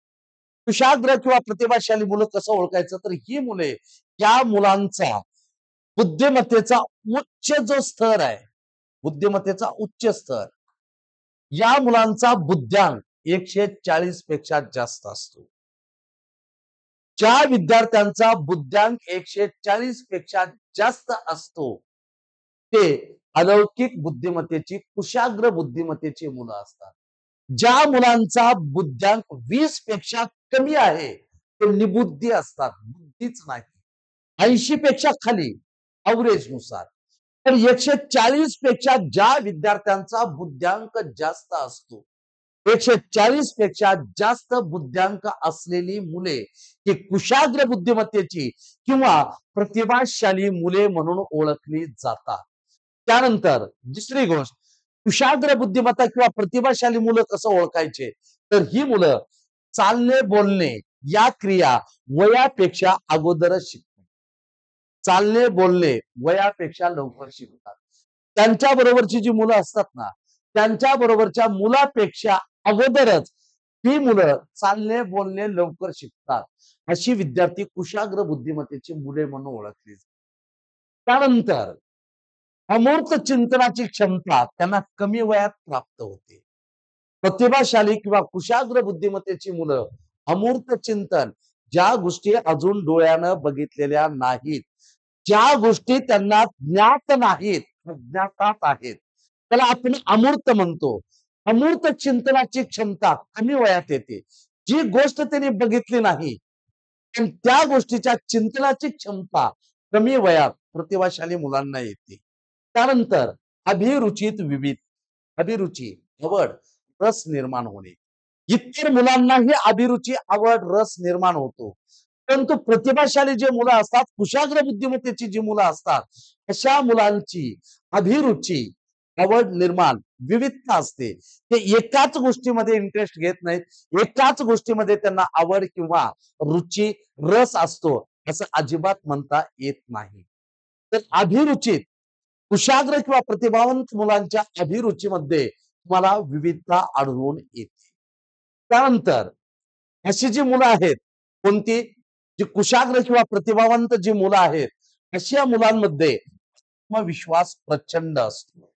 कुशाग्र किंवा प्रतिभाशाली मुलं कसं ओळखायचं? तर ही मुले, या मुलांचा बुद्धिमत्तेचा उच्च जो स्तर आहे, बुद्धिमत्तेचा उच्च स्तर, या मुलांचा बुद्ध्यांक 140 पेक्षा जास्त असतो. ज्या विद्यार्थ्यांचा बुद्ध्यांक 140 पेक्षा जास्त असतो ते अलौकिक बुद्धिमत्तेची, कुशाग्र बुद्धिमत्तेची मुलं असतात. ज्या मुलांचा बुद्ध्यांक 20 पेक्षा कमी आहे ते निबुद्धी असतात, बुद्धीच नाही. 80 पेक्षा खाली अवरेज नुसार. तर 140 पेक्षा ज्या विद्यार्थ्यांचा बुद्ध्यांक जास्त असतो, 140 पेक्षा जास्त बुद्ध्यांक असलेली मुले ही कुशाग्र बुद्धिमत्तेची किंवा प्रतिभाशाली मुले म्हणून ओळखली जातात. त्यानंतर दुसरी गोष्ट, कुशाग्र बुद्धिमत्ता किंवा प्रतिभाशाली मुलं कसं ओळखायचे? तर ही मुलं चालणे बोलणे या क्रिया वयापेक्षा अगोदरच शिकतात. चालणे बोलणे वयापेक्षा लवकर शिकतात. त्यांच्या बरोबरची जी मुलं असतात ना, त्यांच्या बरोबरच्या मुलापेक्षा अगोदरच ही मुलं चालणे बोलणे लवकर शिकतात. अशी विद्यार्थी कुशाग्र बुद्धिमत्तेची मुले म्हणून ओळखली जातात. त्यानंतर अमूर्त चिंतनाची क्षमता त्यांना कमी वयात प्राप्त होते. प्रतिभाशाली किंवा कुशाग्र बुद्धिमत्तेची मुलं अमूर्त चिंतन, ज्या गोष्टी अजून डोळ्यानं बघितलेल्या नाहीत, ज्या गोष्टी त्यांना ज्ञात नाहीत, अज्ञातात आहेत, त्याला आपण अमूर्त म्हणतो. अमूर्त चिंतनाची क्षमता कमी वयात येते. जी गोष्ट त्यांनी बघितली नाही पण त्या गोष्टीच्या चिंतनाची क्षमता कमी वयात प्रतिभाशाली मुलांना येते. त्यानंतर अभिरुचित विविध, अभिरुची, आवड, रस निर्माण होणे. इतर मुलांनाही अभिरुची, आवड, रस निर्माण होतो. परंतु प्रतिभाशाली जे मुलं असतात, कुशाग्र बुद्धिमत्तेची जी मुलं असतात, अशा मुलांची अभिरुची, आवड निर्माण, विविधता असते. ते एकाच गोष्टीमध्ये इंटरेस्ट घेत नाहीत. एकाच गोष्टीमध्ये त्यांना आवड किंवा रुची, रस असतो, असं अजिबात म्हणता येत नाही. तर अभिरुचीत कुशाग्र किंवा प्रतिभावंत मुलांच्या अभिरुचीमध्ये तुम्हाला विविधता आढळून येते. त्यानंतर अशी जी मुलं आहेत, कोणती? जी कुशाग्र किंवा प्रतिभावंत जी मुलं आहेत, अशा मुलांमध्ये आत्मविश्वास प्रचंड असतो.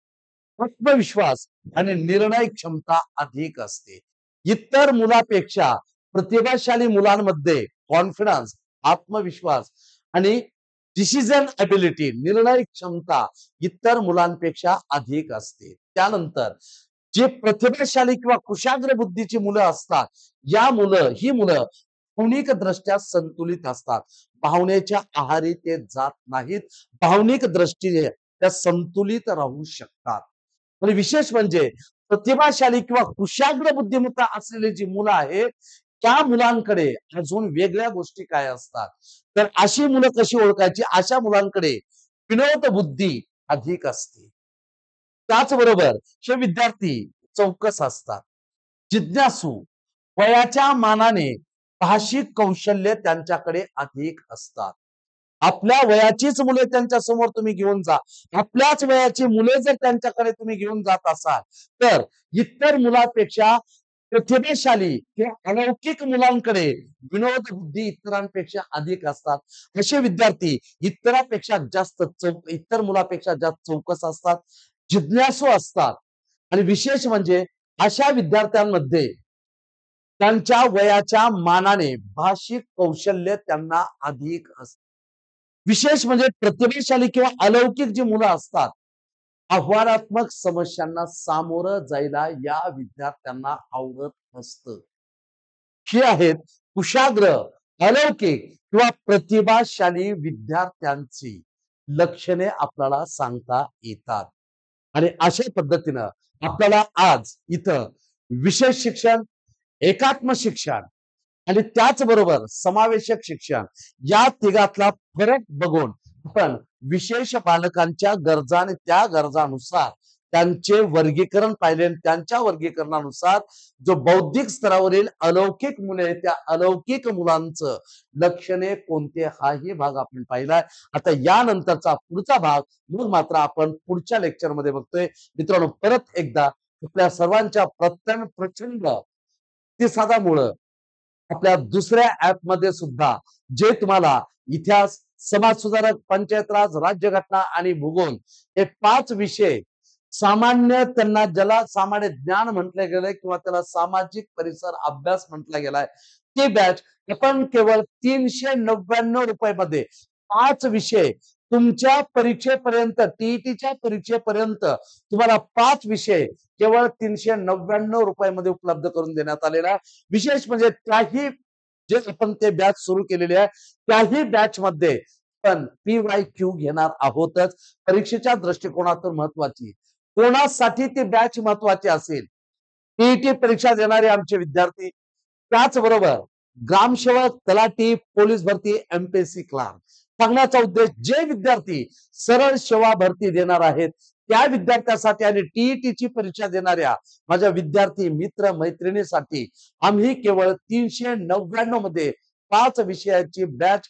आत्मविश्वास आणि निर्णय क्षमता अधिक असते. इतर मुलापेक्षा प्रतिभाशाली मुलांमध्ये कॉन्फिडन्स, आत्मविश्वास आणि डिसिजन एबिलिटी, निर्णय क्षमता इतर मुलांपेक्षा अधिक असते. त्यानंतर जे प्रतिभाशाली किंवा कुशाग्र बुद्धीची मुलं असतात, ही मुलं भावनिक दृष्ट्या संतुलित असतात. भावनेच्या आहारी ते जात नाहीत. भावनिक दृष्टीने त्या संतुलित राहू शकतात. आणि विशेष म्हणजे प्रतिभाशाली किंवा कुशाग्र बुद्धिमत्ता असलेली जी मुलं आहेत, त्या मुलांकडे अजून वेगळ्या गोष्टी काय असतात. तर अशी मुलं कशी ओळखायची? अशा मुलांकडे विनोद बुद्धी अधिक असते. त्याचबरोबर हे विद्यार्थी चौकस असतात, जिज्ञासू, वयाच्या मानाने भाषिक कौशल्य त्यांच्याकडे अधिक असतात. आपल्या वयाचीच मुले त्यांच्या समोर तुम्ही घेऊन जा. आपल्याच वयाची मुले जर त्यांच्याकडे तुम्ही घेऊन जात असाल, तर इतर मुलांपेक्षा प्रतिभाशाली किंवा अलौकिक मुलांकडे विनोद बुद्धी इतरांपेक्षा अधिक असतात. असे विद्यार्थी इतर मुलापेक्षा जास्त चौकस असतात, जिज्ञासू असतात. आणि विशेष म्हणजे अशा विद्यार्थ्यांमध्ये त्यांच्या वयाच्या मानाने भाषिक कौशल्य त्यांना अधिक असते. विशेष म्हणजे प्रतिभाशाली किंवा अलौकिक जी मुलं असतात, आव्हानात्मक समस्यांना सामोरं जायला या विद्यार्थ्यांना आवडत नसतं. हे आहेत कुशाग्र, अलौकिक किंवा प्रतिभाशाली विद्यार्थ्यांची लक्षणे आपल्याला सांगता येतात. आणि अशा पद्धतीनं आपल्याला आज इथं विशेष शिक्षण, एकात्म शिक्षण आणि त्याचबरोबर समावेशक शिक्षण या तिघातला फरक बघून आपण विशेष बालकांच्या गरजा आणि त्या गरजानुसार त्यांचे वर्गीकरण पाहिले. त्यांच्या वर्गीकरणानुसार जो बौद्धिक स्तरावरील अलौकिक मुले आहेत, त्या अलौकिक मुलांचं लक्षणे कोणते हाही भाग आपण पाहिलाय. आता यानंतरचा पुढचा भाग मग मात्र आपण पुढच्या लेक्चर मध्ये बघतोय. मित्रांनो, परत एकदा आपल्या सर्वांच्या प्रचंड प्रतिसादामुळं आपल्या दुसऱ्या ऍप मध्ये सुद्धा जे तुम्हाला इतिहास, समाज सुधारक, पंचायत राज, राज्यघटना आणि भूगोल हे 5 विषय त्यांना ज्याला सामान्य ज्ञान म्हटलं गेलंय किंवा त्याला सामाजिक परिसर अभ्यास म्हटला गेलाय, ती बॅच आपण केवळ 399 रुपये मध्ये 5 विषय तुमच्या परीक्षेपर्यंत, टीईटीच्या परीक्षेपर्यंत तुम्हाला 5 विषय केवळ 399 रुपयामध्ये उपलब्ध करून देण्यात आलेला. विशेष म्हणजे जे आपण ते बॅच सुरू केलेली आहे, त्याही बॅच मध्ये पण PYQ घेणार आहोतच. परीक्षेच्या दृष्टिकोनातून महत्वाची. कोणासाठी ती बॅच महत्वाची असेल? टीईटी परीक्षा देणारे आमचे विद्यार्थी, त्याचबरोबर ग्रामसेवक, तलाठी, पोलीस भरती, एमपीएससी क्लार्क. सांगण्याचा उद्देश, जे विद्यार्थी सरळ सेवा भरती देणार आहेत त्या विद्यार्थ्यांसाठी आणि टीईटीची परीक्षा देणाऱ्या माझ्या विद्यार्थी मित्र मैत्रिणीसाठी आम्ही केवळ 399 मध्ये 5 विषयाची बॅच,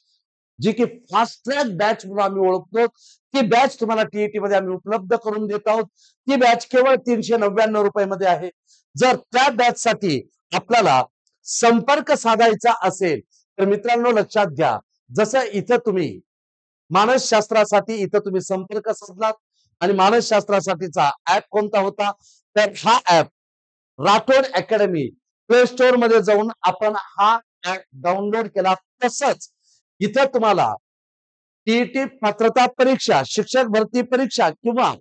जी की फास्ट ट्रॅक बॅच म्हणून आम्ही ओळखतो, ती बॅच तुम्हाला टीईटी मध्ये आम्ही उपलब्ध करून देत आहोत. ती बॅच केवळ 399 रुपयामध्ये आहे. जर त्या बॅच साठी आपल्याला संपर्क साधायचा असेल तर मित्रांनो लक्षात घ्या, जसं इथं तुम्ही मानसशास्त्रासाठी इथं तुम्ही संपर्क साधलात आणि मानसशास्त्रासाठीचा ऍप कोणता होता, तर हा app Rathod academy play store मध्ये जाऊन आपण हा ऍप डाउनलोड केला. तसंच इथं तुम्हाला टीईटी पात्रता परीक्षा, शिक्षक भरती परीक्षा किंवा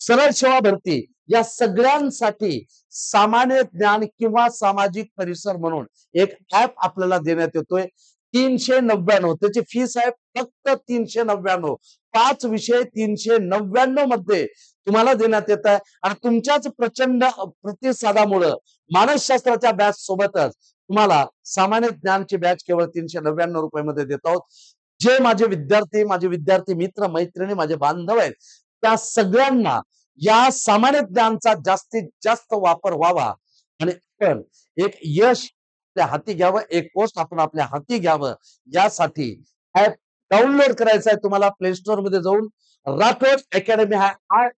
सरळ सेवा भरती या सगळ्यांसाठी सामान्य ज्ञान किंवा सामाजिक परिसर म्हणून एक ऍप आपल्याला देण्यात येतोय. 399 त्याची फीस आहे फक्त 399. 5 विषय 399 मध्ये तुम्हाला देण्यात येत आहे आणि तुमच्याच प्रचंड प्रतिसादामुळं मानसशास्त्राच्या बॅच सोबतच तुम्हाला सामान्य ज्ञानची बॅच केवळ 399 रुपयामध्ये देत आहोत. जे माझे विद्यार्थी मित्र मैत्रिणी माझे बांधव आहेत त्या सगळ्यांना या सामान्य ज्ञानचा जास्तीत जास्त वापर व्हावा आणि आपण एक यश आपल्या हाती घ्यावं, एक पोस्ट आपण आपल्या हाती घ्यावं यासाठी ऍप डाउनलोड करायचं आहे. तुम्हाला प्ले स्टोअर मध्ये जाऊन राठोड अकॅडमी हा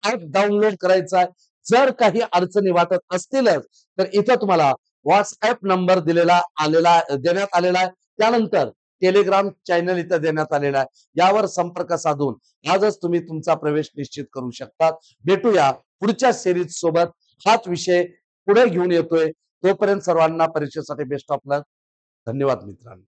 ऍप डाउनलोड करायचा आहे. जर काही अडचणी वाटत असतीलच तर इथं तुम्हाला व्हॉट्सअप नंबर देण्यात आलेला आहे. त्यानंतर टेलिग्राम चॅनल इथं देण्यात आलेला आहे. यावर संपर्क साधून आजच तुम्ही तुमचा प्रवेश निश्चित करू शकता. भेटूया पुढच्या सिरीज सोबत. हाच विषय पुढे घेऊन येतोय. तोपर्यंत सर्वांना परीक्षेसाठी बेस्ट ऑफ लक. धन्यवाद मित्रांनो.